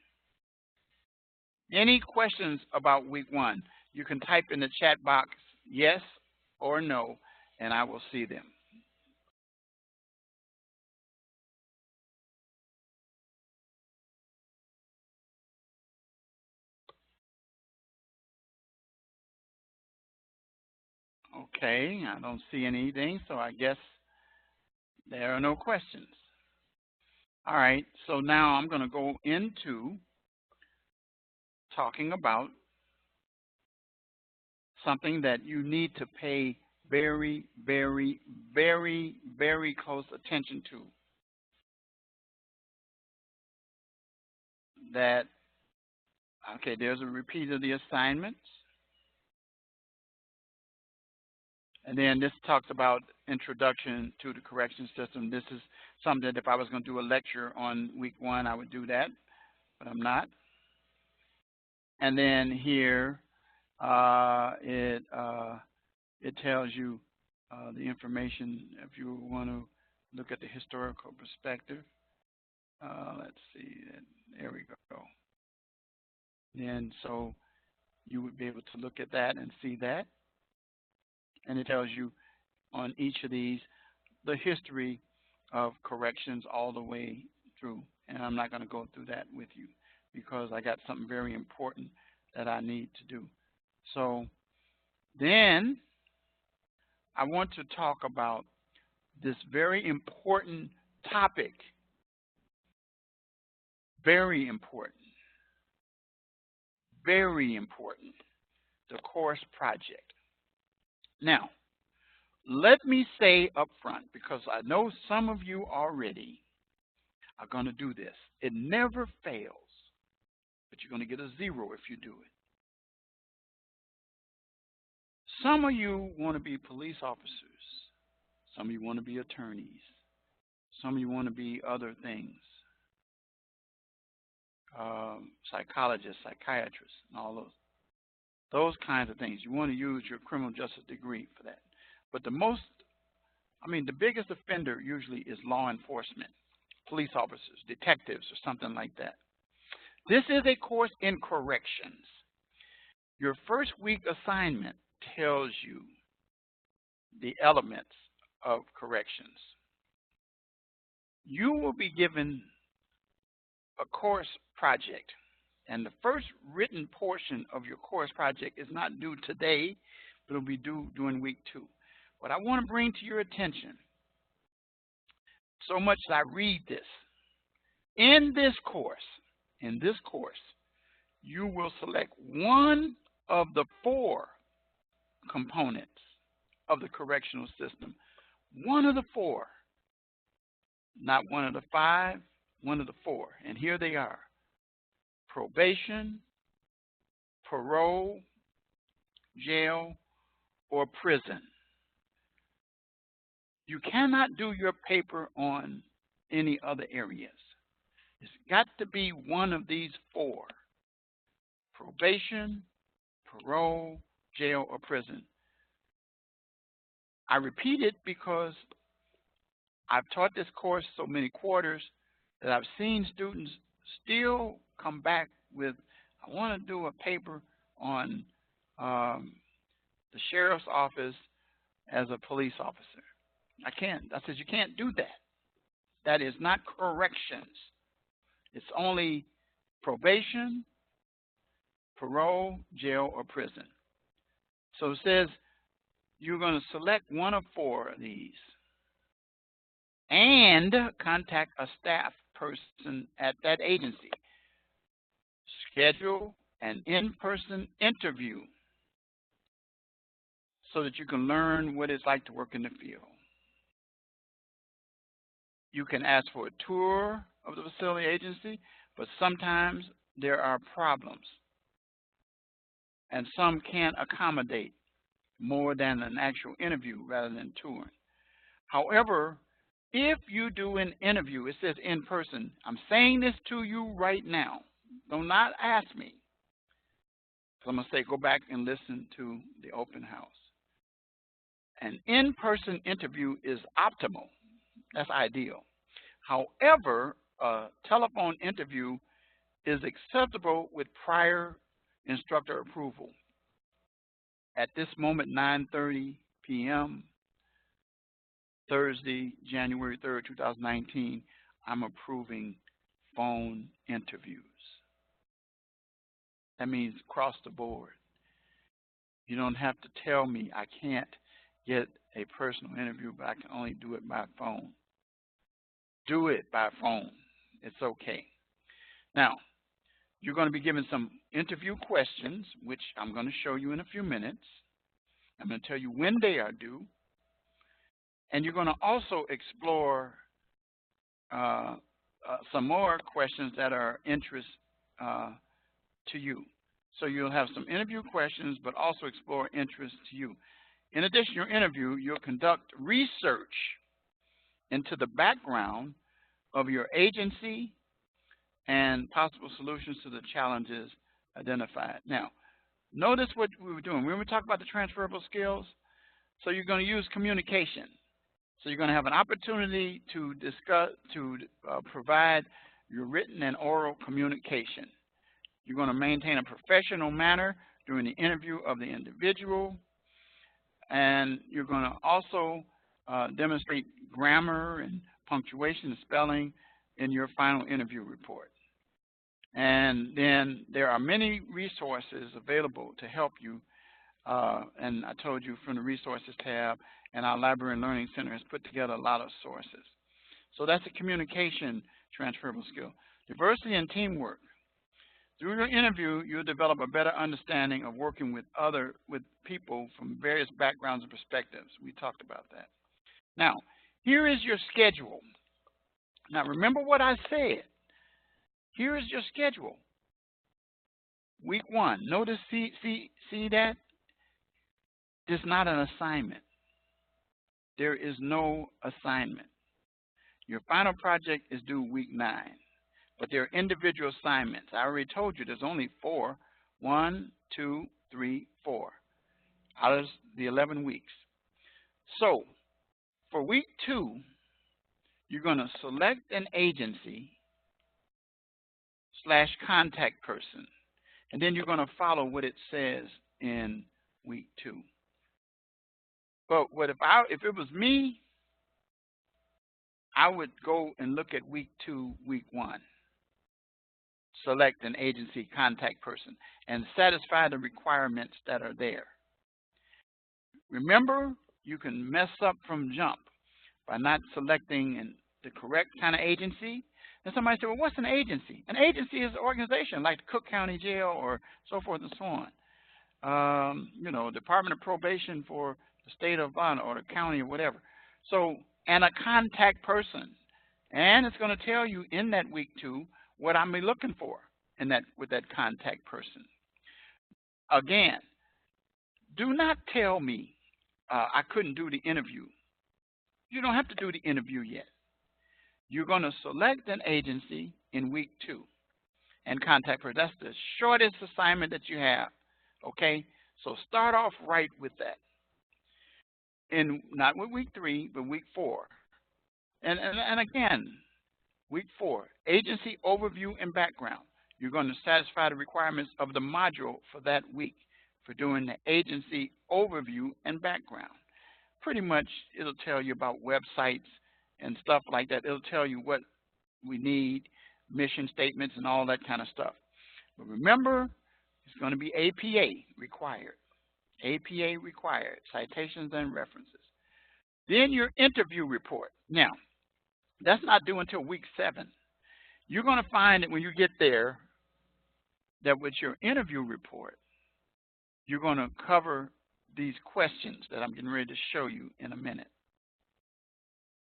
Any questions about week 1? You can type in the chat box yes or no, and I will see them. Okay, I don't see anything, so I guess there are no questions. All right, so now I'm going to go into talking about something that you need to pay very, very, very, very close attention to. That, okay, there's a repeat of the assignments. And then this talks about introduction to the correction system. This is something that if I was going to do a lecture on week 1, I would do that, but I'm not. And then here it tells you the information if you want to look at the historical perspective. Let's see, there we go. And so you would be able to look at that and see that. And it tells you on each of these the history of corrections all the way through. And I'm not going to go through that with you because I got something very important that I need to do. So then I want to talk about this very important topic. Very important. Very important. The course project. Now, let me say up front, because I know some of you already are going to do this. It never fails, but you're going to get a 0 if you do it. Some of you want to be police officers. Some of you want to be attorneys. Some of you want to be other things. Psychologists, psychiatrists, and all those kinds of things. You want to use your criminal justice degree for that. But the biggest offender usually is law enforcement, police officers, detectives, or something like that. This is a course in corrections. Your first week assignment tells you the elements of corrections. You will be given a course project, and the first written portion of your course project is not due today, but it will be due during week 2. What I want to bring to your attention, so much as I read this, in this course, you will select one of the 4 components of the correctional system. One of the 4, not one of the 5, one of the 4. And here they are: probation, parole, jail, or prison. You cannot do your paper on any other areas. It's got to be one of these 4: probation, parole, jail, or prison. I repeat it because I've taught this course so many quarters that I've seen students still come back with, I want to do a paper on the sheriff's office as a police officer. I said, you can't do that. That is not corrections. It's only probation, parole, jail, or prison. So it says you're going to select one of 4 of these and contact a staff person at that agency. Schedule an in-person interview so that you can learn what it's like to work in the field. You can ask for a tour of the facility agency, but sometimes there are problems, and some can't accommodate more than an actual interview rather than touring. However, if you do an interview, it says in person. I'm saying this to you right now. Do not ask me. So I'm going to say go back and listen to the open house. An in-person interview is optimal. That's ideal. However, a telephone interview is acceptable with prior instructor approval. At this moment, 9:30 p.m., Thursday, January 3rd, 2019, I'm approving phone interviews. That means across the board. You don't have to tell me I can't get a personal interview, but I can only do it by phone. Do it by phone. It's okay. Now, you're going to be given some interview questions, which I'm going to show you in a few minutes. I'm going to tell you when they are due. And you're going to also explore some more questions that are interest to you. So you'll have some interview questions, but also explore interest to you. In addition to your interview, you'll conduct research into the background of your agency and possible solutions to the challenges identified. Now, notice what we were doing. When we talk about the transferable skills, so you're going to use communication. So you're going to have an opportunity to discuss, provide your written and oral communication. You're going to maintain a professional manner during the interview of the individual, and you're going to also demonstrate grammar and punctuation and spelling in your final interview report. And then there are many resources available to help you, and I told you from the resources tab, and our Library and Learning Center has put together a lot of sources. So that's a communication transferable skill. Diversity and teamwork. Through your interview, you'll develop a better understanding of working with people from various backgrounds and perspectives. We talked about that. Now, here is your schedule. Now, remember what I said. Here is your schedule. Week 1. Notice, see that? It's not an assignment. There is no assignment. Your final project is due week 9, but there are individual assignments. I already told you there's only 4. 1, 2, 3, 4 out of the 11 weeks. So for week 2, you're going to select an agency / contact person, and then you're going to follow what it says in week 2. But if it was me, I would go and look at week 2, week 1. Select an agency contact person and satisfy the requirements that are there. Remember, you can mess up from jump by not selecting the correct kind of agency. And somebody said, well, what's an agency? An agency is an organization like the Cook County Jail or so forth and so on. Department of Probation for the state of Nevada or the county or whatever. So, and a contact person. And it's going to tell you in that week 2 what I'm looking for with that contact person. Again, do not tell me I couldn't do the interview. You don't have to do the interview yet. You're going to select an agency in week 2 and contact person. That's the shortest assignment that you have. Okay? So start off right with that. Not with week 3, but week 4. And again, week 4, agency overview and background. You're going to satisfy the requirements of the module for that week for doing the agency overview and background. Pretty much it'll tell you about websites and stuff like that. It'll tell you what we need, mission statements and all that kind of stuff. But remember, it's going to be APA required. APA required, citations and references. Then your interview report. Now, that's not due until week 7. You're going to find that when you get there, that with your interview report, you're going to cover these questions that I'm getting ready to show you in a minute.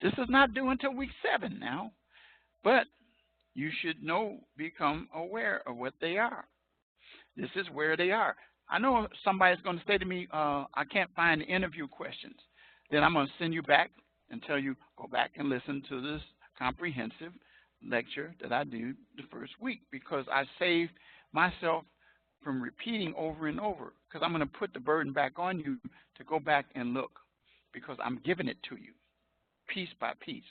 This is not due until week 7 now, but you should become aware of what they are. This is where they are. I know somebody's going to say to me, I can't find the interview questions. Then I'm going to send you back and tell you, go back and listen to this comprehensive lecture that I did the first week, because I saved myself from repeating over and over, because I'm going to put the burden back on you to go back and look, because I'm giving it to you piece by piece.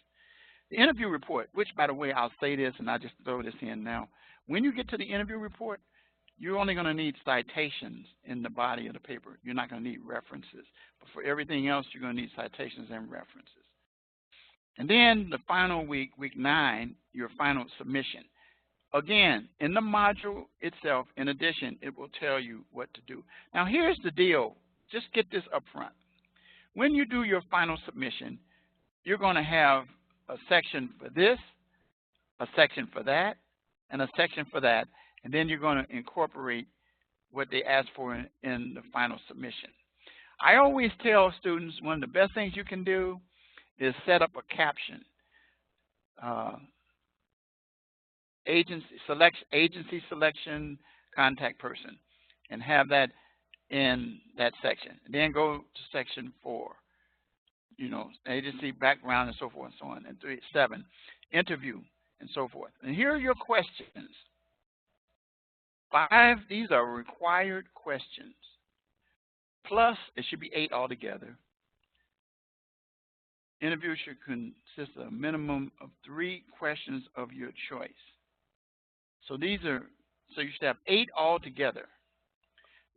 The interview report, which, by the way, I'll say this and I'll just throw this in now. When you get to the interview report, you're only going to need citations in the body of the paper. You're not going to need references. But for everything else, you're going to need citations and references. And then the final week, week 9, your final submission. Again, in the module itself, in addition, it will tell you what to do. Now, here's the deal. Just get this up front. When you do your final submission, you're going to have a section for this, a section for that, and a section for that. And then you're going to incorporate what they ask for in the final submission. I always tell students one of the best things you can do is set up a caption. Agency selection, contact person, and have that in that section. Then go to section 4, agency background and so forth and so on. And 7, interview and so forth. And here are your questions. 5, these are required questions. Plus, it should be 8 altogether. Interview should consist of a minimum of 3 questions of your choice. So you should have 8 altogether.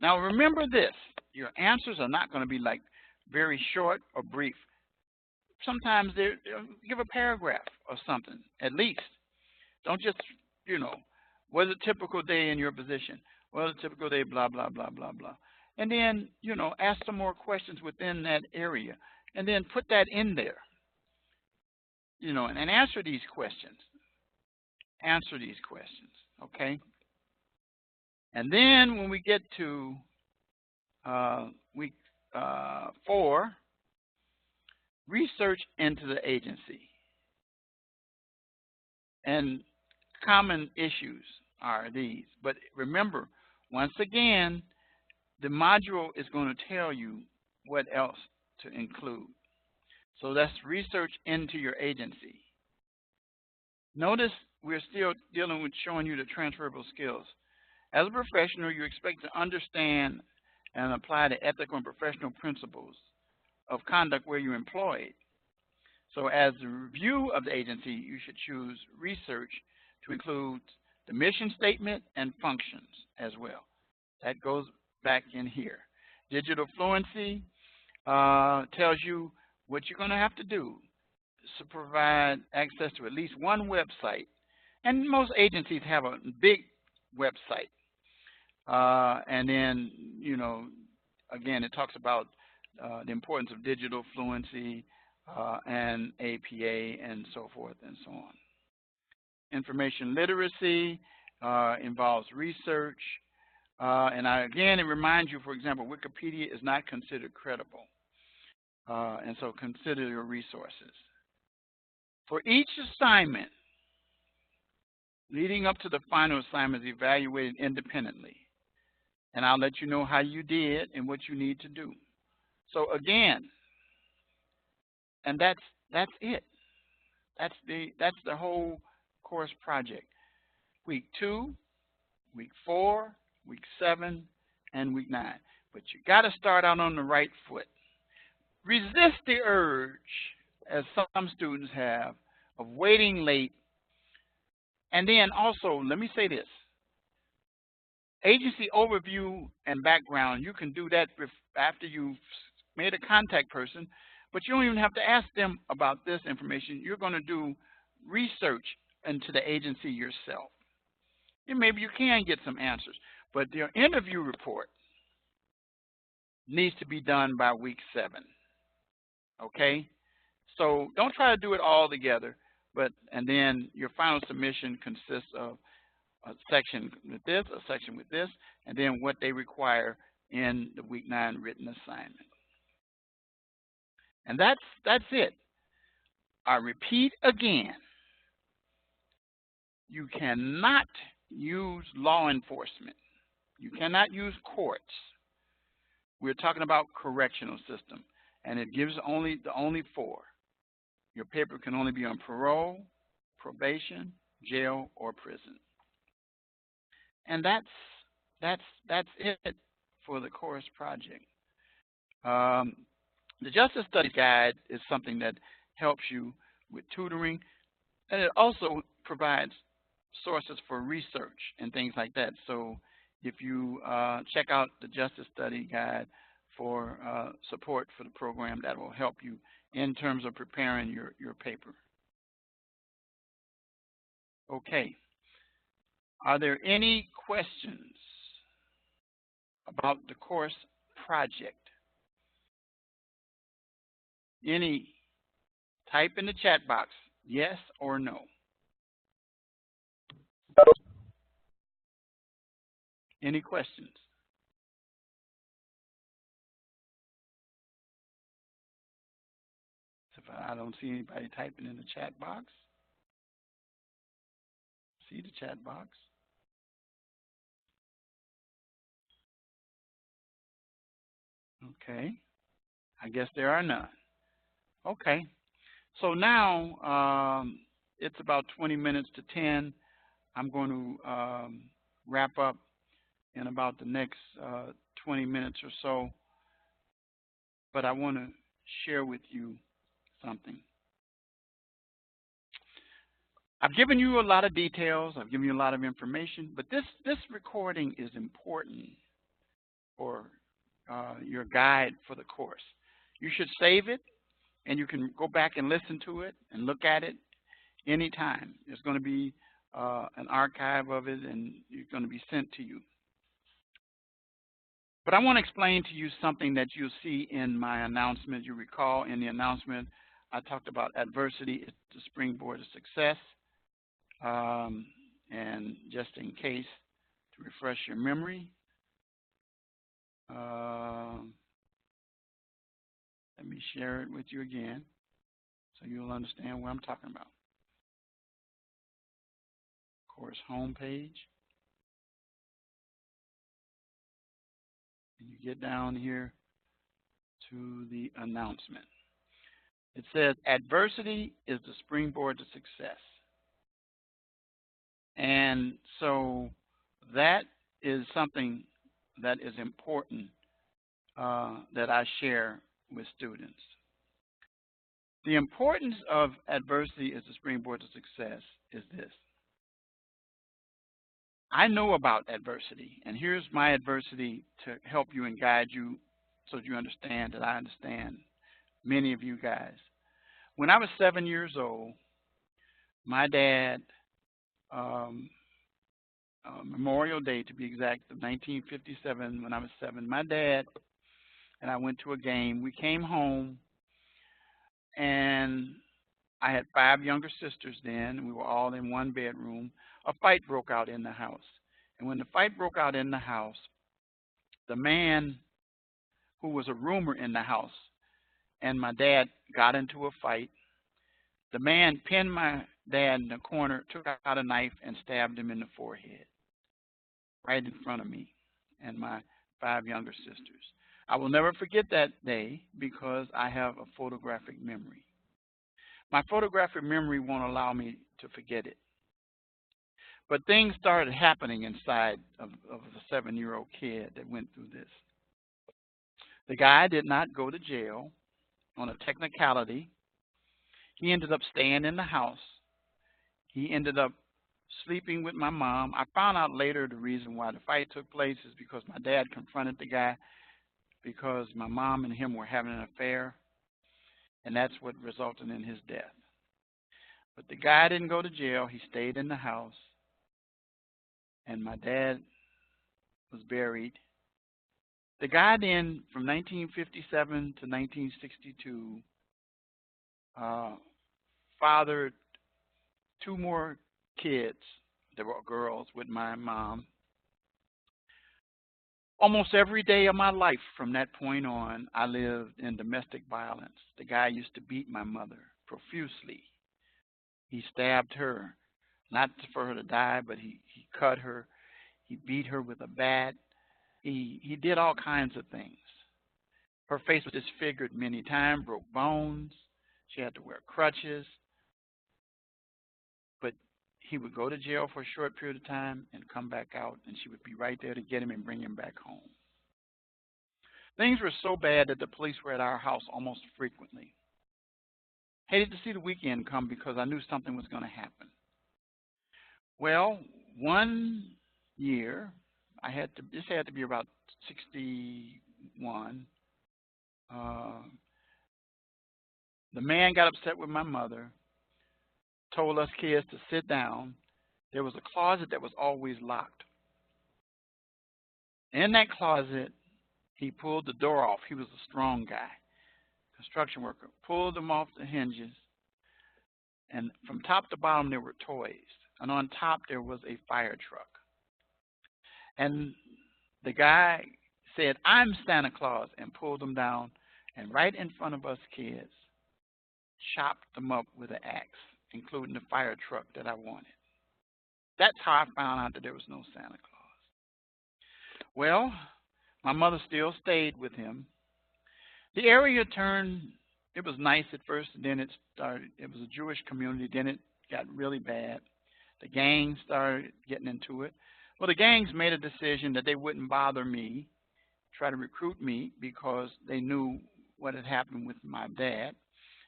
Now remember this, your answers are not going to be like very short or brief. Sometimes they'll give a paragraph or something, at least. Don't just, what's a typical day in your position? Well, a typical day, blah, blah, blah, blah, blah. And then, ask some more questions within that area. And then put that in there, and answer these questions. Answer these questions, okay? And then when we get to week 4, research into the agency. And common issues are these. But remember, once again, the module is going to tell you what else to include. So that's research into your agency. Notice we're still dealing with showing you the transferable skills. As a professional, you expect to understand and apply the ethical and professional principles of conduct where you're employed. So as a review of the agency, you should choose research to include the mission statement and functions as well. That goes back in here. Digital fluency tells you what you're going to have to do to provide access to at least one website. And most agencies have a big website. And then, again, it talks about the importance of digital fluency and APA and so forth and so on. Information literacy involves research. And again, it reminds you, for example, Wikipedia is not considered credible. And so consider your resources. For each assignment, leading up to the final assignment is evaluated independently. And I'll let you know how you did and what you need to do. So again, and that's it. That's the whole course project. Week 2, week 4, week 7, and week 9. But you got to start out on the right foot. Resist the urge, as some students have, of waiting late. And then also, let me say this. Agency overview and background, you can do that after you've made a contact person, but you don't even have to ask them about this information. You're going to do research into the agency yourself. And maybe you can get some answers, but your interview report needs to be done by week 7. Okay? So don't try to do it all together, and then your final submission consists of a section with this, a section with this, and then what they require in the week 9 written assignment. And that's it. I repeat again, you cannot use law enforcement. You cannot use courts. We're talking about correctional system, and it gives the only 4. Your paper can only be on parole, probation, jail, or prison. And that's it for the course project. The Justice Studies Guide is something that helps you with tutoring, and it also provides sources for research and things like that. So if you check out the Justice Study Guide for support for the program, that will help you in terms of preparing your paper. Okay. Are there any questions about the course project? Any? Type in the chat box, yes or no. Any questions? If I don't see anybody typing in the chat box. See the chat box. Okay. I guess there are none. Okay. So now it's about 20 minutes to 10. I'm going to wrap up in about the next 20 minutes or so. But I want to share with you something. I've given you a lot of details. I've given you a lot of information. But this recording is important for your guide for the course. You should save it, and you can go back and listen to it and look at it anytime. There's going to be an archive of it, and it's going to be sent to you. But I want to explain to you something that you'll see in my announcement. You recall in the announcement, I talked about adversity is the springboard to success. And just in case, to refresh your memory, let me share it with you again so you'll understand what I'm talking about. Course homepage. And you get down here to the announcement. It says, adversity is the springboard to success. And so that is something that is important that I share with students. The importance of adversity as a springboard to success is this. I know about adversity, and here's my adversity to help you and guide you so that you understand that I understand many of you guys. When I was 7 years old, my dad, Memorial Day to be exact, of 1957, when I was 7, my dad and I went to a game. We came home, and I had 5 younger sisters then, and we were all in one bedroom. A fight broke out in the house. And when the fight broke out in the house, the man who was a roomer in the house and my dad got into a fight. The man pinned my dad in the corner, took out a knife, and stabbed him in the forehead, right in front of me and my 5 younger sisters. I will never forget that day because I have a photographic memory. My photographic memory won't allow me to forget it. But things started happening inside of the 7-year-old kid that went through this. The guy did not go to jail on a technicality. He ended up staying in the house. He ended up sleeping with my mom. I found out later the reason why the fight took place is because my dad confronted the guy because my mom and him were having an affair, and that's what resulted in his death. But the guy didn't go to jail. He stayed in the house, and my dad was buried. The guy then, from 1957 to 1962, fathered 2 more kids that were girls with my mom. Almost every day of my life from that point on, I lived in domestic violence. The guy used to beat my mother profusely. He stabbed her, not for her to die, but he cut her. He beat her with a bat. He did all kinds of things. Her face was disfigured many times, broke bones. She had to wear crutches. But he would go to jail for a short period of time and come back out, and she would be right there to get him and bring him back home. Things were so bad that the police were at our house almost frequently. Hated to see the weekend come because I knew something was going to happen. Well, one year, this had to be about 61. The man got upset with my mother, told us kids to sit down. There was a closet that was always locked. In that closet, he pulled the door off. He was a strong guy, construction worker. Pulled them off the hinges, and from top to bottom there were toys. And on top there was a fire truck. And the guy said, "I'm Santa Claus," and pulled them down, and right in front of us kids, chopped them up with an axe, including the fire truck that I wanted. That's how I found out that there was no Santa Claus. Well, my mother still stayed with him, The area turned, it was nice at first, and then it started, it was a Jewish community, then it got really bad. The gangs started getting into it. Well, the gangs made a decision that they wouldn't bother me, try to recruit me, because they knew what had happened with my dad.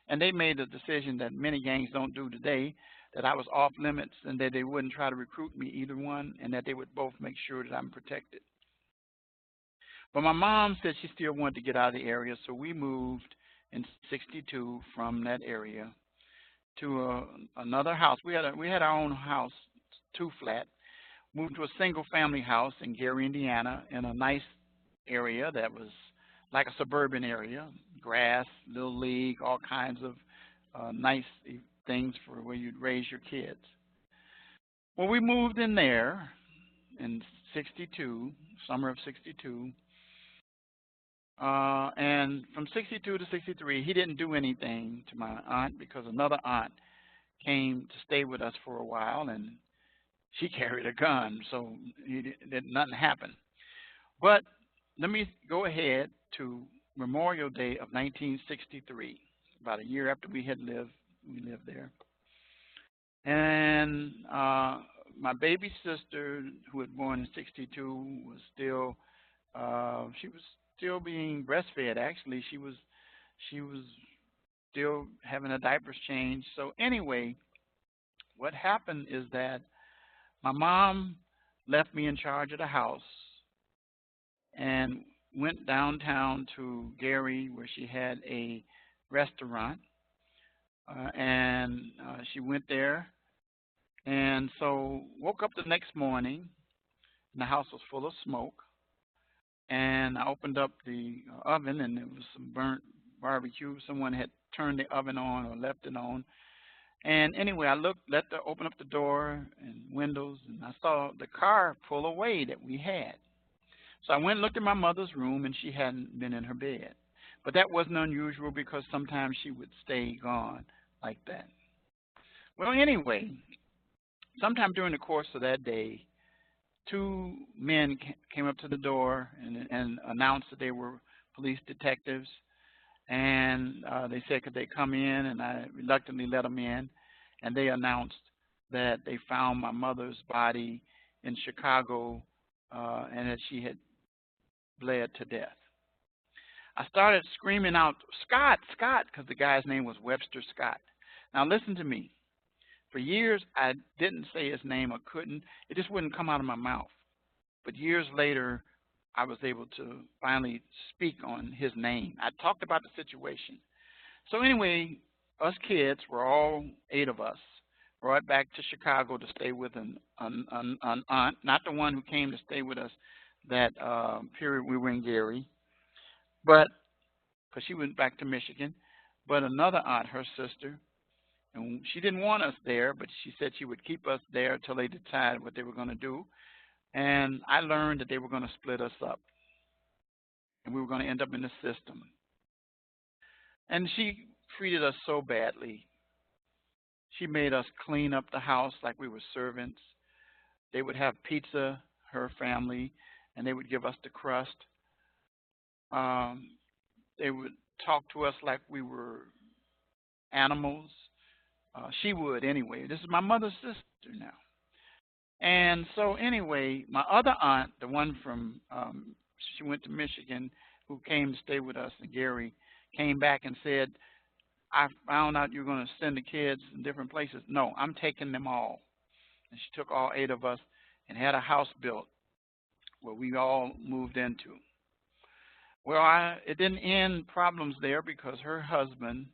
And they made a decision that many gangs don't do today, that I was off limits and that they wouldn't try to recruit me, either one, and that they would both make sure that I'm protected. But my mom said she still wanted to get out of the area, so we moved in '62 from that area to another house. We had our own house, two flat. Moved to a single family house in Gary, Indiana, in a nice area that was like a suburban area, grass, little league, all kinds of nice things for where you'd raise your kids. Well, we moved in there in '62, summer of '62. And from '62 to '63, he didn't do anything to my aunt because another aunt came to stay with us for a while, and she carried a gun, so nothing happened. But let me go ahead to Memorial Day of 1963, about a year after we lived there. And my baby sister, who was born in '62, was still she was still being breastfed. Actually, she was still having a diapers changed. So anyway, what happened is that my mom left me in charge of the house and went downtown to Gary, where she had a restaurant, and she went there. And so woke up the next morning, and the house was full of smoke. And I opened up the oven, and there was some burnt barbecue. Someone had turned the oven on or left it on. And anyway, I open up the door and windows, and I saw the car pull away that we had. So I went and looked in my mother's room, and she hadn't been in her bed. But that wasn't unusual because sometimes she would stay gone like that. Well, anyway, sometime during the course of that day, two men came up to the door and announced that they were police detectives. And they said, could they come in? And I reluctantly let them in. And they announced that they found my mother's body in Chicago and that she had bled to death. I started screaming out, Scott, Scott, because the guy's name was Webster Scott. Now listen to me. For years, I didn't say his name or couldn't. It just wouldn't come out of my mouth. But years later, I was able to finally speak on his name. I talked about the situation. So anyway, us kids were all 8 of us, brought back to Chicago to stay with an aunt, not the one who came to stay with us that period we were in Gary, but because she went back to Michigan, but another aunt, her sister, and she didn't want us there, but she said she would keep us there until they decided what they were going to do. And I learned that they were going to split us up, and we were going to end up in the system. And she treated us so badly. She made us clean up the house like we were servants. They would have pizza, her family, and they would give us the crust. They would talk to us like we were animals. She would anyway. This is my mother's sister now. And so anyway, my other aunt, the one from, she went to Michigan, who came to stay with us in Gary, came back and said, I found out you're going to send the kids in different places. No, I'm taking them all. And she took all 8 of us and had a house built where we all moved into. Well, it didn't end problems there because her husband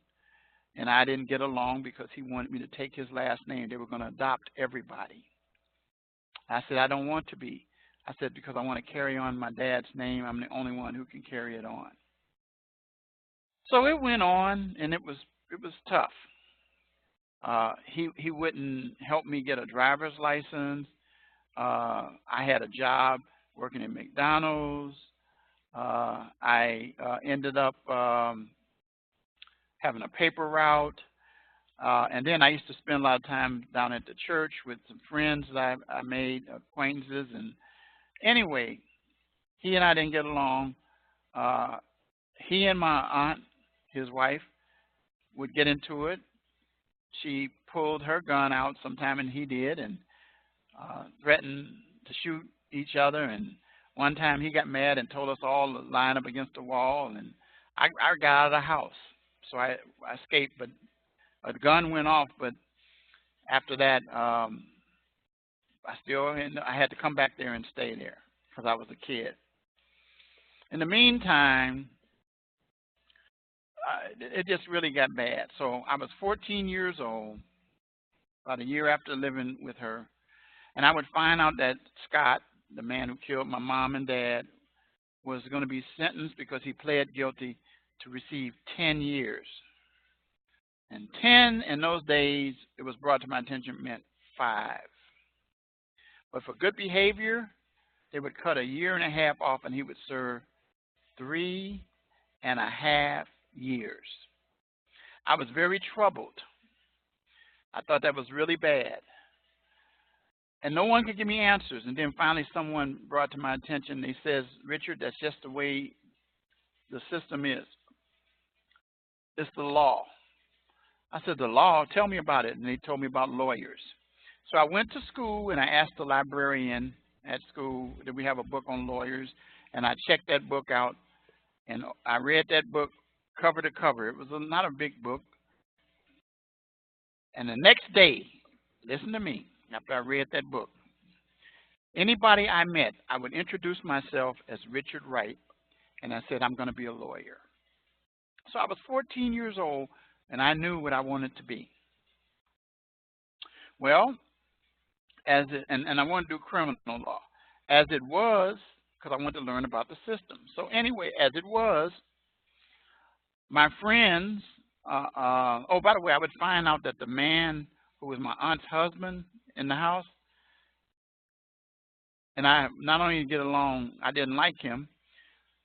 and I didn't get along because he wanted me to take his last name. They were going to adopt everybody. I said, I don't want to be. I said, because I want to carry on my dad's name. I'm the only one who can carry it on. So it went on, and it was tough. He wouldn't help me get a driver's license. I had a job working at McDonald's. I ended up having a paper route. And then I used to spend a lot of time down at the church with some friends that I made, acquaintances. And anyway, he and I didn't get along. he and my aunt, his wife, would get into it. She pulled her gun out sometime, and he did, and threatened to shoot each other. And one time he got mad and told us all to line up against the wall, and I got out of the house. So I escaped, but a gun went off. But after that, I had to come back there and stay there because I was a kid. In the meantime, it just really got bad. So I was 14 years old, about a year after living with her, and I would find out that Scott, the man who killed my mom and dad, was going to be sentenced because he pled guilty to receive 10 years. And 10 in those days, it was brought to my attention, meant 5. But for good behavior, they would cut a year and a half off, and he would serve 3.5 years. I was very troubled. I thought that was really bad. And no one could give me answers. And then finally someone brought to my attention, they says, Richard, that's just the way the system is. It's the law. I said, the law? Tell me about it. And they told me about lawyers. So I went to school and I asked the librarian at school, did we have a book on lawyers? And I checked that book out, and I read that book cover to cover. It was not a big book. And the next day, listen to me, after I read that book, anybody I met, I would introduce myself as Richard Wright, and I said, I'm going to be a lawyer. So I was 14 years old, and I knew what I wanted to be. Well, and I wanted to do criminal law. As it was, because I wanted to learn about the system. So anyway, as it was, my friends, oh, by the way, I would find out that the man who was my aunt's husband in the house, and I not only didn't get along, I didn't like him,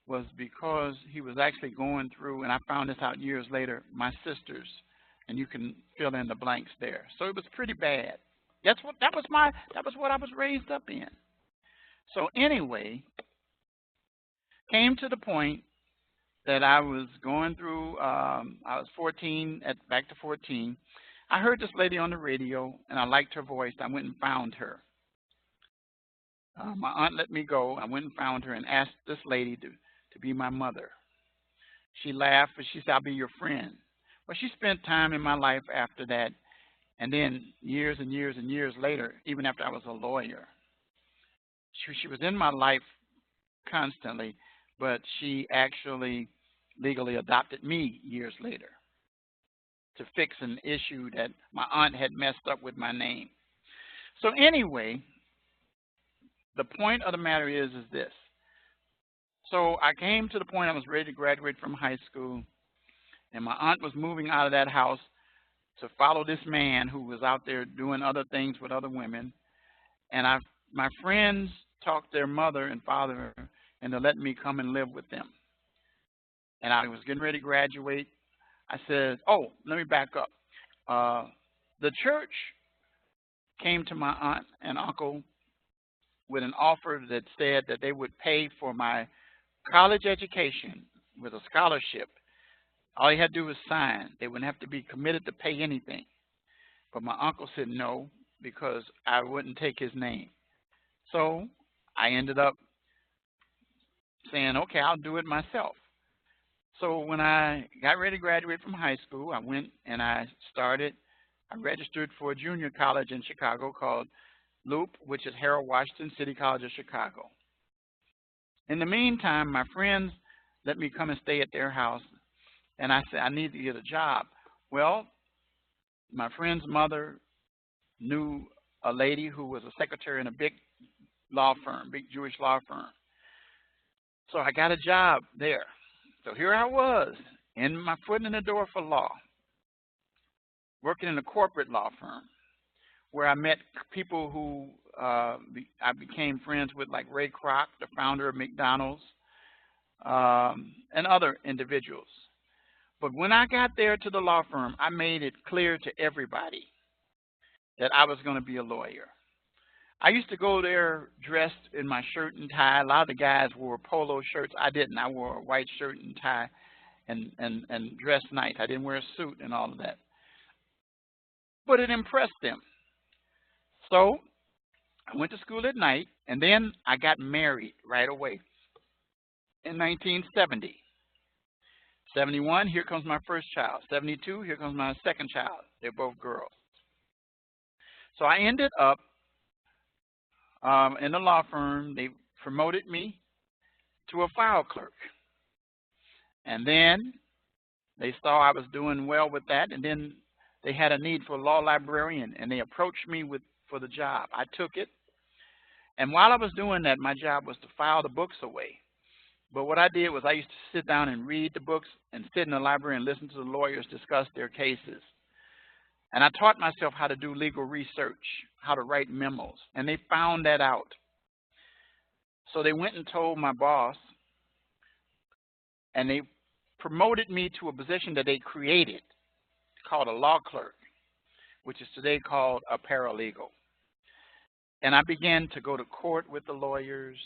was because he was actually going through, and I found this out years later, my sisters, and you can fill in the blanks there. So it was pretty bad. That was what I was raised up in. So anyway, came to the point that I was going through, I was 14, back to 14. I heard this lady on the radio, and I liked her voice. I went and found her. My aunt let me go. I went and found her and asked this lady to be my mother. She laughed, but she said, I'll be your friend. Well, she spent time in my life after that, and then years and years and years later, even after I was a lawyer, she was in my life constantly, but she actually legally adopted me years later to fix an issue that my aunt had messed up with my name. So anyway, the point of the matter is this. So I came to the point I was ready to graduate from high school, and my aunt was moving out of that house to follow this man who was out there doing other things with other women. And my friends talked their mother and father into letting me come and live with them. And I was getting ready to graduate. I said, oh, let me back up. The church came to my aunt and uncle with an offer that said that they would pay for my college education with a scholarship. All you had to do was sign. They wouldn't have to be committed to pay anything. But my uncle said no, because I wouldn't take his name. So I ended up saying, okay, I'll do it myself. So when I got ready to graduate from high school, I went and I registered for a junior college in Chicago called Loop, which is Harold Washington City College of Chicago. In the meantime, my friends let me come and stay at their house, and I said, I need to get a job. Well, my friend's mother knew a lady who was a secretary in a big law firm, big Jewish law firm. So I got a job there. So here I was, in my foot in the door for law, working in a corporate law firm, where I met people who I became friends with, like Ray Kroc, the founder of McDonald's, and other individuals. But when I got there to the law firm, I made it clear to everybody that I was going to be a lawyer. I used to go there dressed in my shirt and tie. A lot of the guys wore polo shirts. I didn't. I wore a white shirt and tie. and dress nice. I didn't wear a suit and all of that. But it impressed them. So I went to school at night, and then I got married right away in 1970. 71, here comes my first child. 72, here comes my second child. They're both girls. So I ended up in the law firm. They promoted me to a file clerk. And then they saw I was doing well with that, and then they had a need for a law librarian, and they approached me for the job. I took it, and while I was doing that, my job was to file the books away. But what I did was I used to sit down and read the books and sit in the library and listen to the lawyers discuss their cases. And I taught myself how to do legal research, how to write memos, and they found that out. So they went and told my boss, and they promoted me to a position that they created called a law clerk, which is today called a paralegal. And I began to go to court with the lawyers.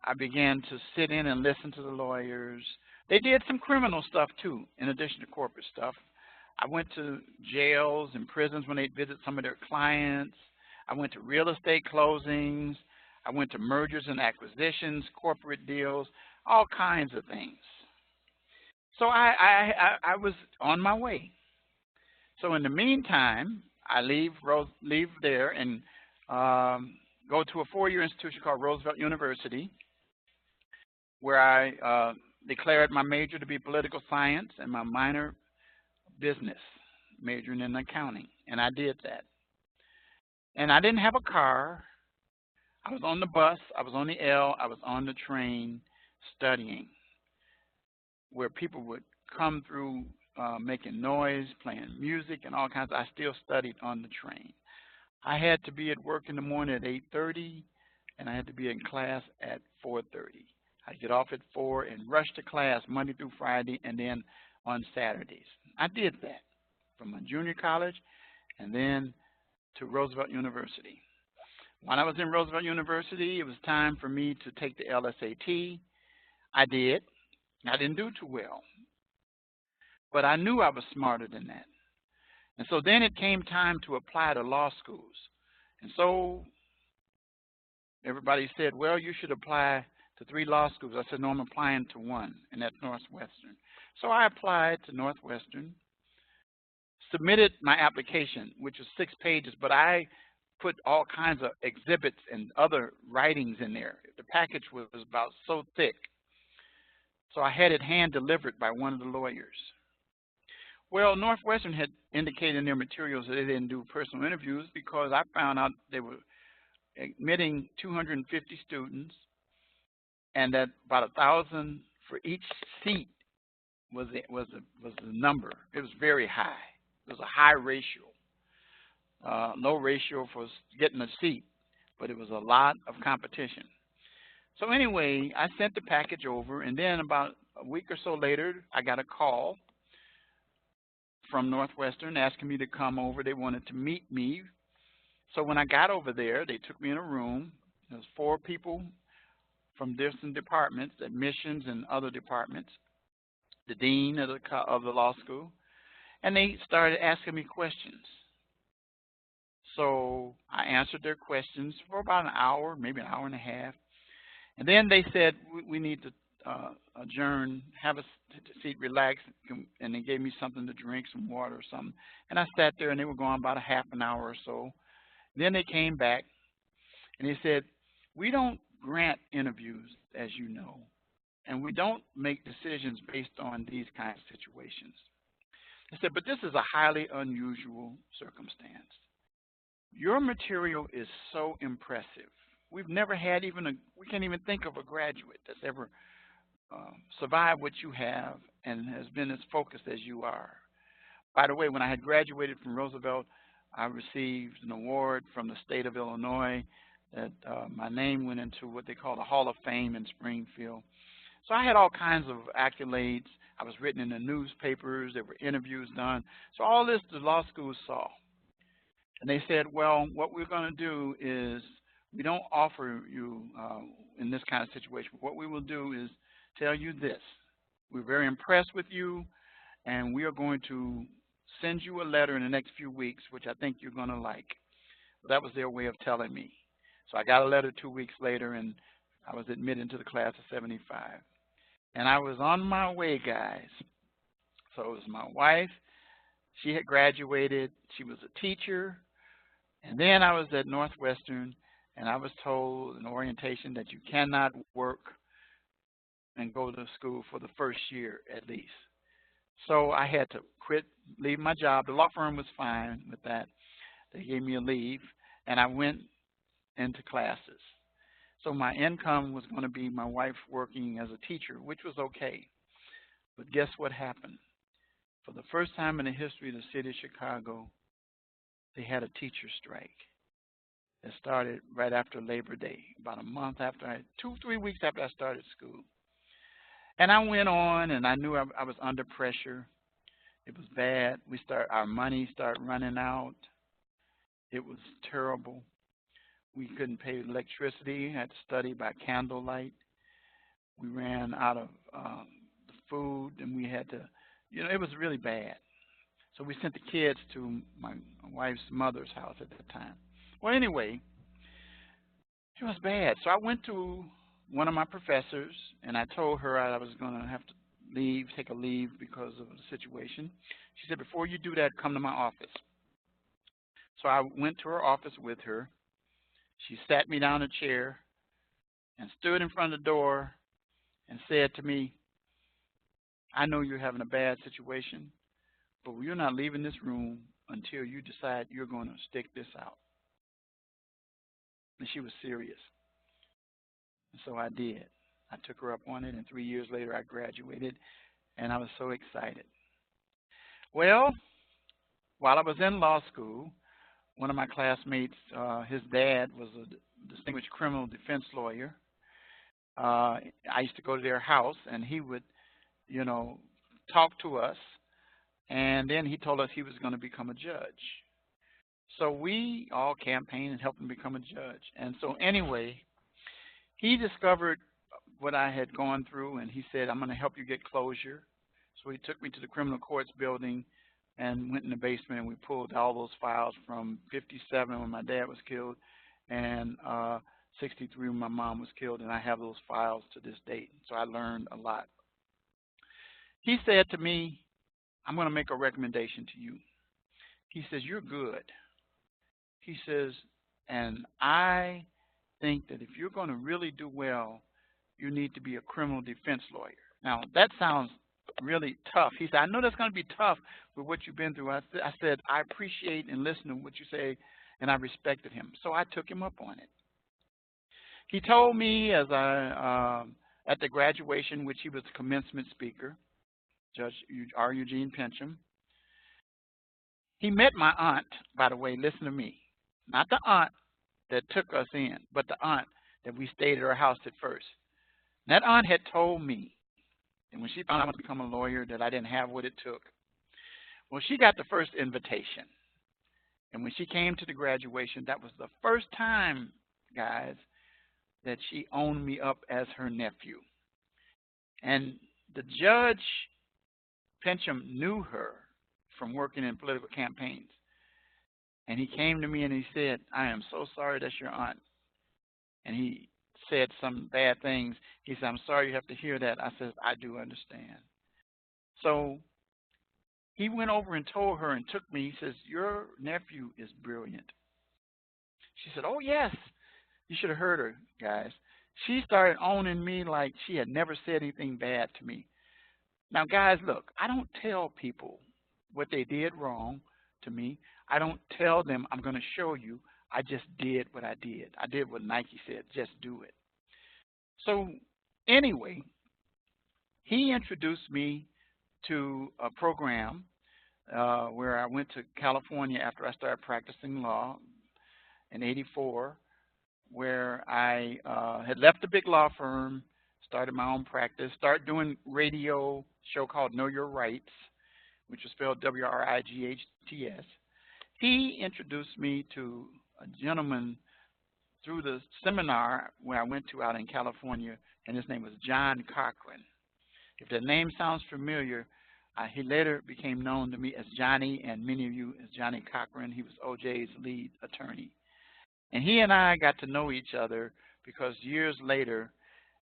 I began to sit in and listen to the lawyers. They did some criminal stuff too, in addition to corporate stuff. I went to jails and prisons when they'd visit some of their clients. I went to real estate closings. I went to mergers and acquisitions, corporate deals, all kinds of things. So I was on my way. So in the meantime, I leave there and go to a four-year institution called Roosevelt University, where I declared my major to be political science and my minor business, majoring in accounting, and I did that. And I didn't have a car. I was on the bus, I was on the L, I was on the train studying, where people would come through making noise, playing music, and all kinds. I still studied on the train. I had to be at work in the morning at 8:30, and I had to be in class at 4:30. I'd get off at 4 and rush to class Monday through Friday, and then on Saturdays. I did that from my junior college and then to Roosevelt University. When I was in Roosevelt University, it was time for me to take the LSAT. I did. I didn't do too well, but I knew I was smarter than that. And so then it came time to apply to law schools. And so everybody said, well, you should apply to 3 law schools. I said, no, I'm applying to one, and that's Northwestern. So I applied to Northwestern, submitted my application, which was 6 pages, but I put all kinds of exhibits and other writings in there. The package was about so thick. So I had it hand-delivered by one of the lawyers. Well, Northwestern had indicated in their materials that they didn't do personal interviews because I found out they were admitting 250 students and that about 1,000 for each seat was the number. It was very high. It was a high ratio. Low ratio for getting a seat, but it was a lot of competition. So anyway, I sent the package over, and then about a week or so later, I got a call from Northwestern asking me to come over. They wanted to meet me. So when I got over there, they took me in a room. There was 4 people from different departments, admissions and other departments, the dean of the law school, and they started asking me questions. So I answered their questions for about an hour, maybe an hour and a half. And then they said, we need to adjourn, have a seat, relax, and they gave me something to drink, some water or something. And I sat there, and they were gone about a half an hour or so. Then they came back, and they said, we don't grant interviews, as you know, and we don't make decisions based on these kinds of situations. They said, but this is a highly unusual circumstance. Your material is so impressive. We've never had we can't even think of a graduate that's ever survived what you have and has been as focused as you are. By the way, when I had graduated from Roosevelt, I received an award from the state of Illinois that my name went into what they call the Hall of Fame in Springfield. So I had all kinds of accolades. I was written in the newspapers. There were interviews done. So all this the law school saw. And they said, well, what we're going to do is we don't offer you in this kind of situation. What we will do is tell you this. We're very impressed with you, and we are going to send you a letter in the next few weeks, which I think you're going to like. That was their way of telling me. So I got a letter 2 weeks later, and I was admitted into the class of 75. And I was on my way, guys. So it was my wife. She had graduated. She was a teacher. And then I was at Northwestern, and I was told in orientation that you cannot work and go to school for the first year at least. So I had to leave my job. The law firm was fine with that. They gave me a leave, and I went into classes. So my income was going to be my wife working as a teacher, which was okay. But guess what happened? For the first time in the history of the city of Chicago, they had a teacher strike. It started right after Labor Day, about a month after 3 weeks after I started school. And I went on, and I knew I was under pressure. It was bad. Our money started running out. It was terrible. We couldn't pay electricity. I had to study by candlelight. We ran out of the food, and we had to, it was really bad. So we sent the kids to my wife's mother's house at that time. Well, anyway, it was bad. So I went to one of my professors, and I told her I was going to have to take a leave because of the situation. She said, before you do that, come to my office. So I went to her office with her. She sat me down in a chair and stood in front of the door and said to me, I know you're having a bad situation, but you're not leaving this room until you decide you're going to stick this out. And she was serious. And so I did. I took her up on it, and 3 years later I graduated, and I was so excited. Well, while I was in law school, one of my classmates, his dad was a distinguished criminal defense lawyer. I used to go to their house, and he would, talk to us, and then he told us he was going to become a judge. So we all campaigned and helped him become a judge. And so anyway, he discovered what I had gone through, and he said, I'm going to help you get closure. So he took me to the criminal courts building and went in the basement, and we pulled all those files from 57 when my dad was killed and 63 when my mom was killed, and I have those files to this date. So I learned a lot. He said to me, I'm going to make a recommendation to you. He says, you're good. He says, and I think that if you're going to really do well, you need to be a criminal defense lawyer. Now, that sounds really tough. He said, I know that's going to be tough with what you've been through. I said, I appreciate and listen to what you say, and I respected him. So I took him up on it. He told me as at the graduation, which he was the commencement speaker, Judge R. Eugene Pencham. He met my aunt, by the way, listen to me. Not the aunt that took us in, but the aunt that we stayed at her house at first. That aunt had told me, and when she found out I was become a lawyer, that I didn't have what it took. Well, she got the first invitation. And when she came to the graduation, that was the first time, guys, that she owned me up as her nephew. And the judge, Pencham, knew her from working in political campaigns. And he came to me and he said, I am so sorry that's your aunt. And he said some bad things. He said, I'm sorry you have to hear that. I said, I do understand. So he went over and told her and took me. He says, your nephew is brilliant. She said, oh, yes. You should have heard her, guys. She started owning me like she had never said anything bad to me. Now, guys, look, I don't tell people what they did wrong to me. I don't tell them I'm going to show you. I just did what I did. I did what Nike said, just do it. So anyway, he introduced me to a program where I went to California after I started practicing law in '84, where I had left a big law firm, started my own practice, started doing radio show called Know Your Rights, which was spelled W-R-I-G-H-T-S. He introduced me to a gentleman through the seminar where I went to out in California, and his name was John Cochran. If that name sounds familiar, he later became known to me as Johnny, and many of you as Johnny Cochran. He was OJ's lead attorney. And he and I got to know each other because years later,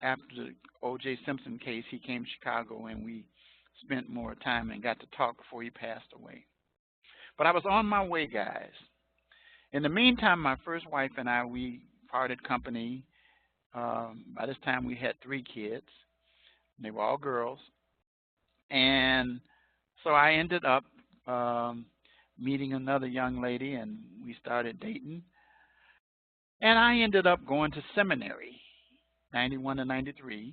after the O.J. Simpson case, he came to Chicago and we spent more time and got to talk before he passed away. But I was on my way, guys. In the meantime, my first wife and I, we parted company. By this time, we had 3 kids. They were all girls. And so I ended up meeting another young lady, and we started dating. And I ended up going to seminary, 91 to 93,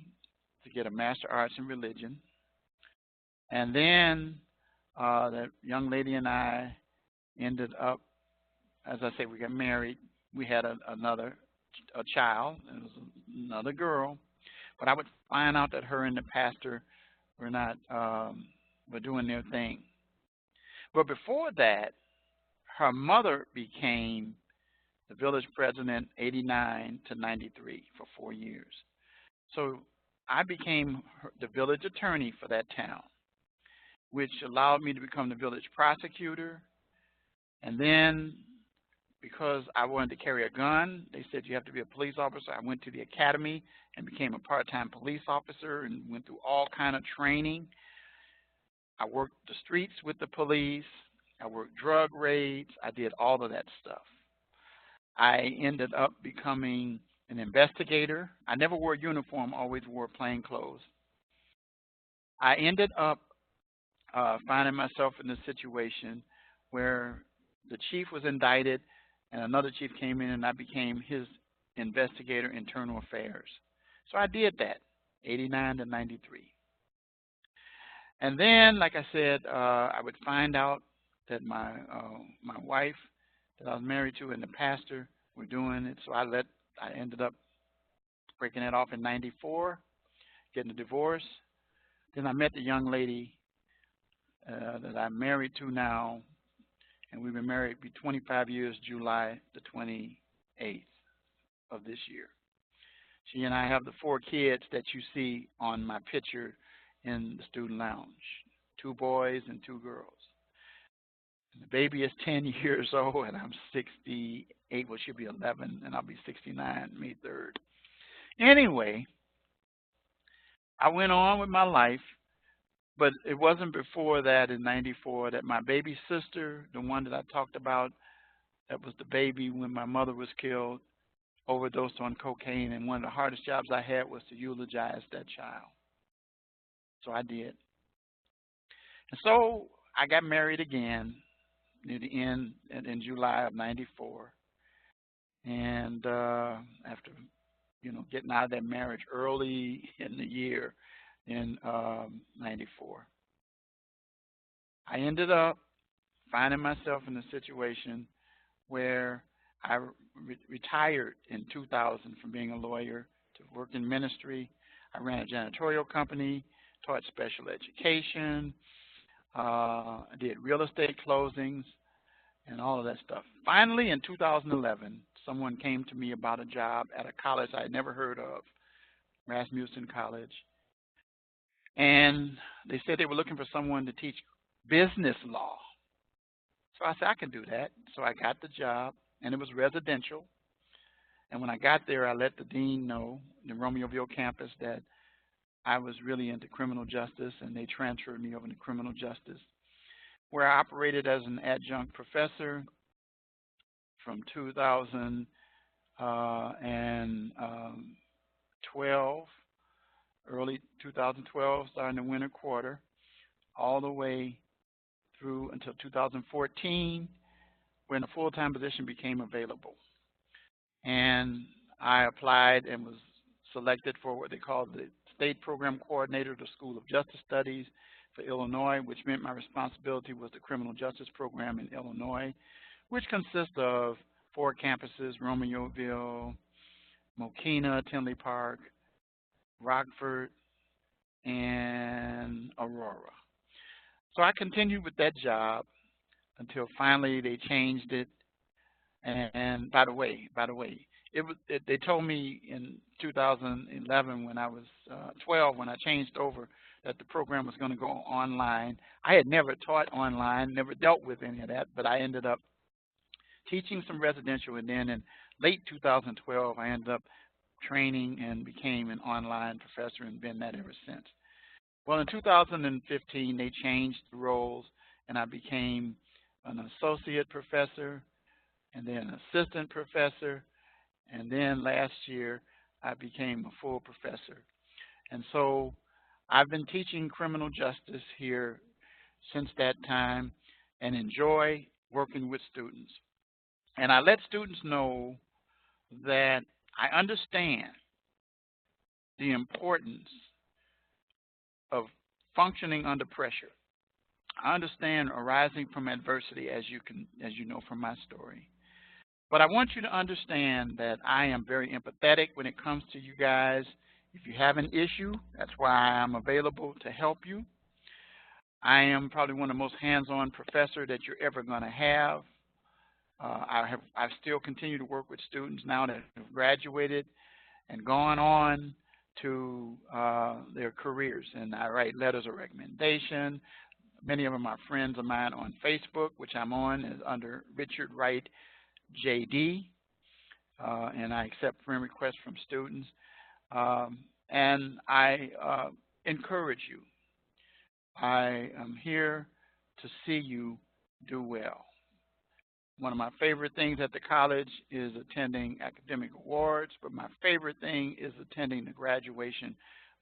to get a Master of Arts in Religion. And then that young lady and I ended up, as I say, we got married. We had a child. It was another girl. But I would find out that her and the pastor were doing their thing. But before that, her mother became the village president, 89 to 93, for 4 years. So I became the village attorney for that town, which allowed me to become the village prosecutor. And then, because I wanted to carry a gun, they said you have to be a police officer. I went to the academy and became a part-time police officer and went through all kind of training. I worked the streets with the police. I worked drug raids. I did all of that stuff. I ended up becoming an investigator. I never wore a uniform, always wore plain clothes. I ended up finding myself in a situation where the chief was indicted and another chief came in and I became his investigator, internal affairs. So I did that, 89 to 93. And then, like I said, I would find out that my wife that I was married to and the pastor were doing it, so I ended up breaking it off in 94, getting a divorce. Then I met the young lady that I'm married to now, and we've been married for 25 years, July the 28th of this year. She and I have the 4 kids that you see on my picture in the student lounge, 2 boys and 2 girls. The baby is 10 years old, and I'm 68. Well, she'll be 11, and I'll be 69 May 3rd. Anyway, I went on with my life, but it wasn't before that in 94 that my baby sister, the one that I talked about, that was the baby when my mother was killed, overdosed on cocaine, and one of the hardest jobs I had was to eulogize that child. So I did. And so I got married again near the end in July of 94. And after, getting out of that marriage early in the year in 94, I ended up finding myself in a situation where I retired in 2000 from being a lawyer to work in ministry. I ran a janitorial company, taught special education, I did real estate closings, and all of that stuff. Finally, in 2011, someone came to me about a job at a college I had never heard of, Rasmussen College. And they said they were looking for someone to teach business law. So I said, I can do that. So I got the job, and it was residential. And when I got there, I let the dean know, the Romeoville campus, that I was really into criminal justice, and they transferred me over to criminal justice, where I operated as an adjunct professor from 2012, early 2012, starting the winter quarter, all the way through until 2014, when a full-time position became available. And I applied and was selected for what they call the State Program Coordinator of the School of Justice Studies for Illinois, which meant my responsibility was the criminal justice program in Illinois, which consists of 4 campuses: Romeoville, Mokina, Tinley Park, Rockford, and Aurora. So I continued with that job until finally they changed it, And they told me in 2011 when I was 12, when I changed over, that the program was going to go online. I had never taught online, never dealt with any of that, but I ended up teaching some residential, and then in late 2012, I ended up training and became an online professor and been that ever since. Well, in 2015, they changed the roles, and I became an associate professor, and then an assistant professor, and then last year I became a full professor. And so I've been teaching criminal justice here since that time and enjoy working with students. And I let students know that I understand the importance of functioning under pressure. I understand arising from adversity, as you know from my story. But I want you to understand that I am very empathetic when it comes to you guys. If you have an issue, that's why I'm available to help you. I am probably one of the most hands-on professors that you're ever going to have. I still continue to work with students now that have graduated and gone on to their careers, and I write letters of recommendation. Many of them are friends of mine on Facebook, which I'm on, is under Richard Wright JD, and I accept friend requests from students, and I encourage you. I am here to see you do well. One of my favorite things at the college is attending academic awards, but my favorite thing is attending the graduation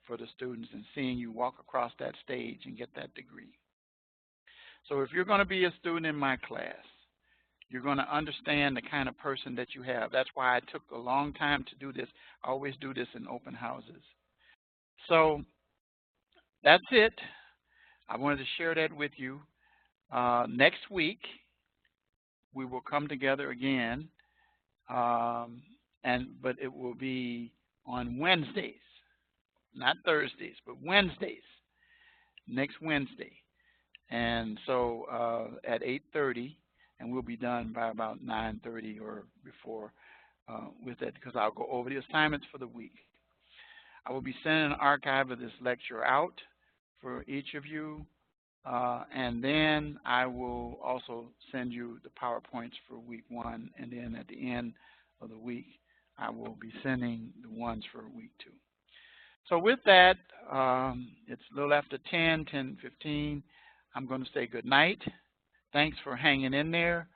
for the students and seeing you walk across that stage and get that degree. So if you're going to be a student in my class, you're going to understand the kind of person that you have. That's why I took a long time to do this. I always do this in open houses. So that's it. I wanted to share that with you. Next week, we will come together again, but it will be on Wednesdays, not Thursdays, but Wednesdays, next Wednesday. And so at 8:30, and we'll be done by about 9:30 or before with that, because I'll go over the assignments for the week. I will be sending an archive of this lecture out for each of you, and then I will also send you the PowerPoints for week 1, and then at the end of the week, I will be sending the ones for week 2. So with that, it's a little after 10:15. I'm going to say good night. Thanks for hanging in there,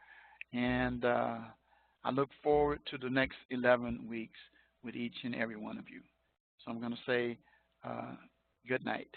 and I look forward to the next 11 weeks with each and every one of you. So I'm going to say good night.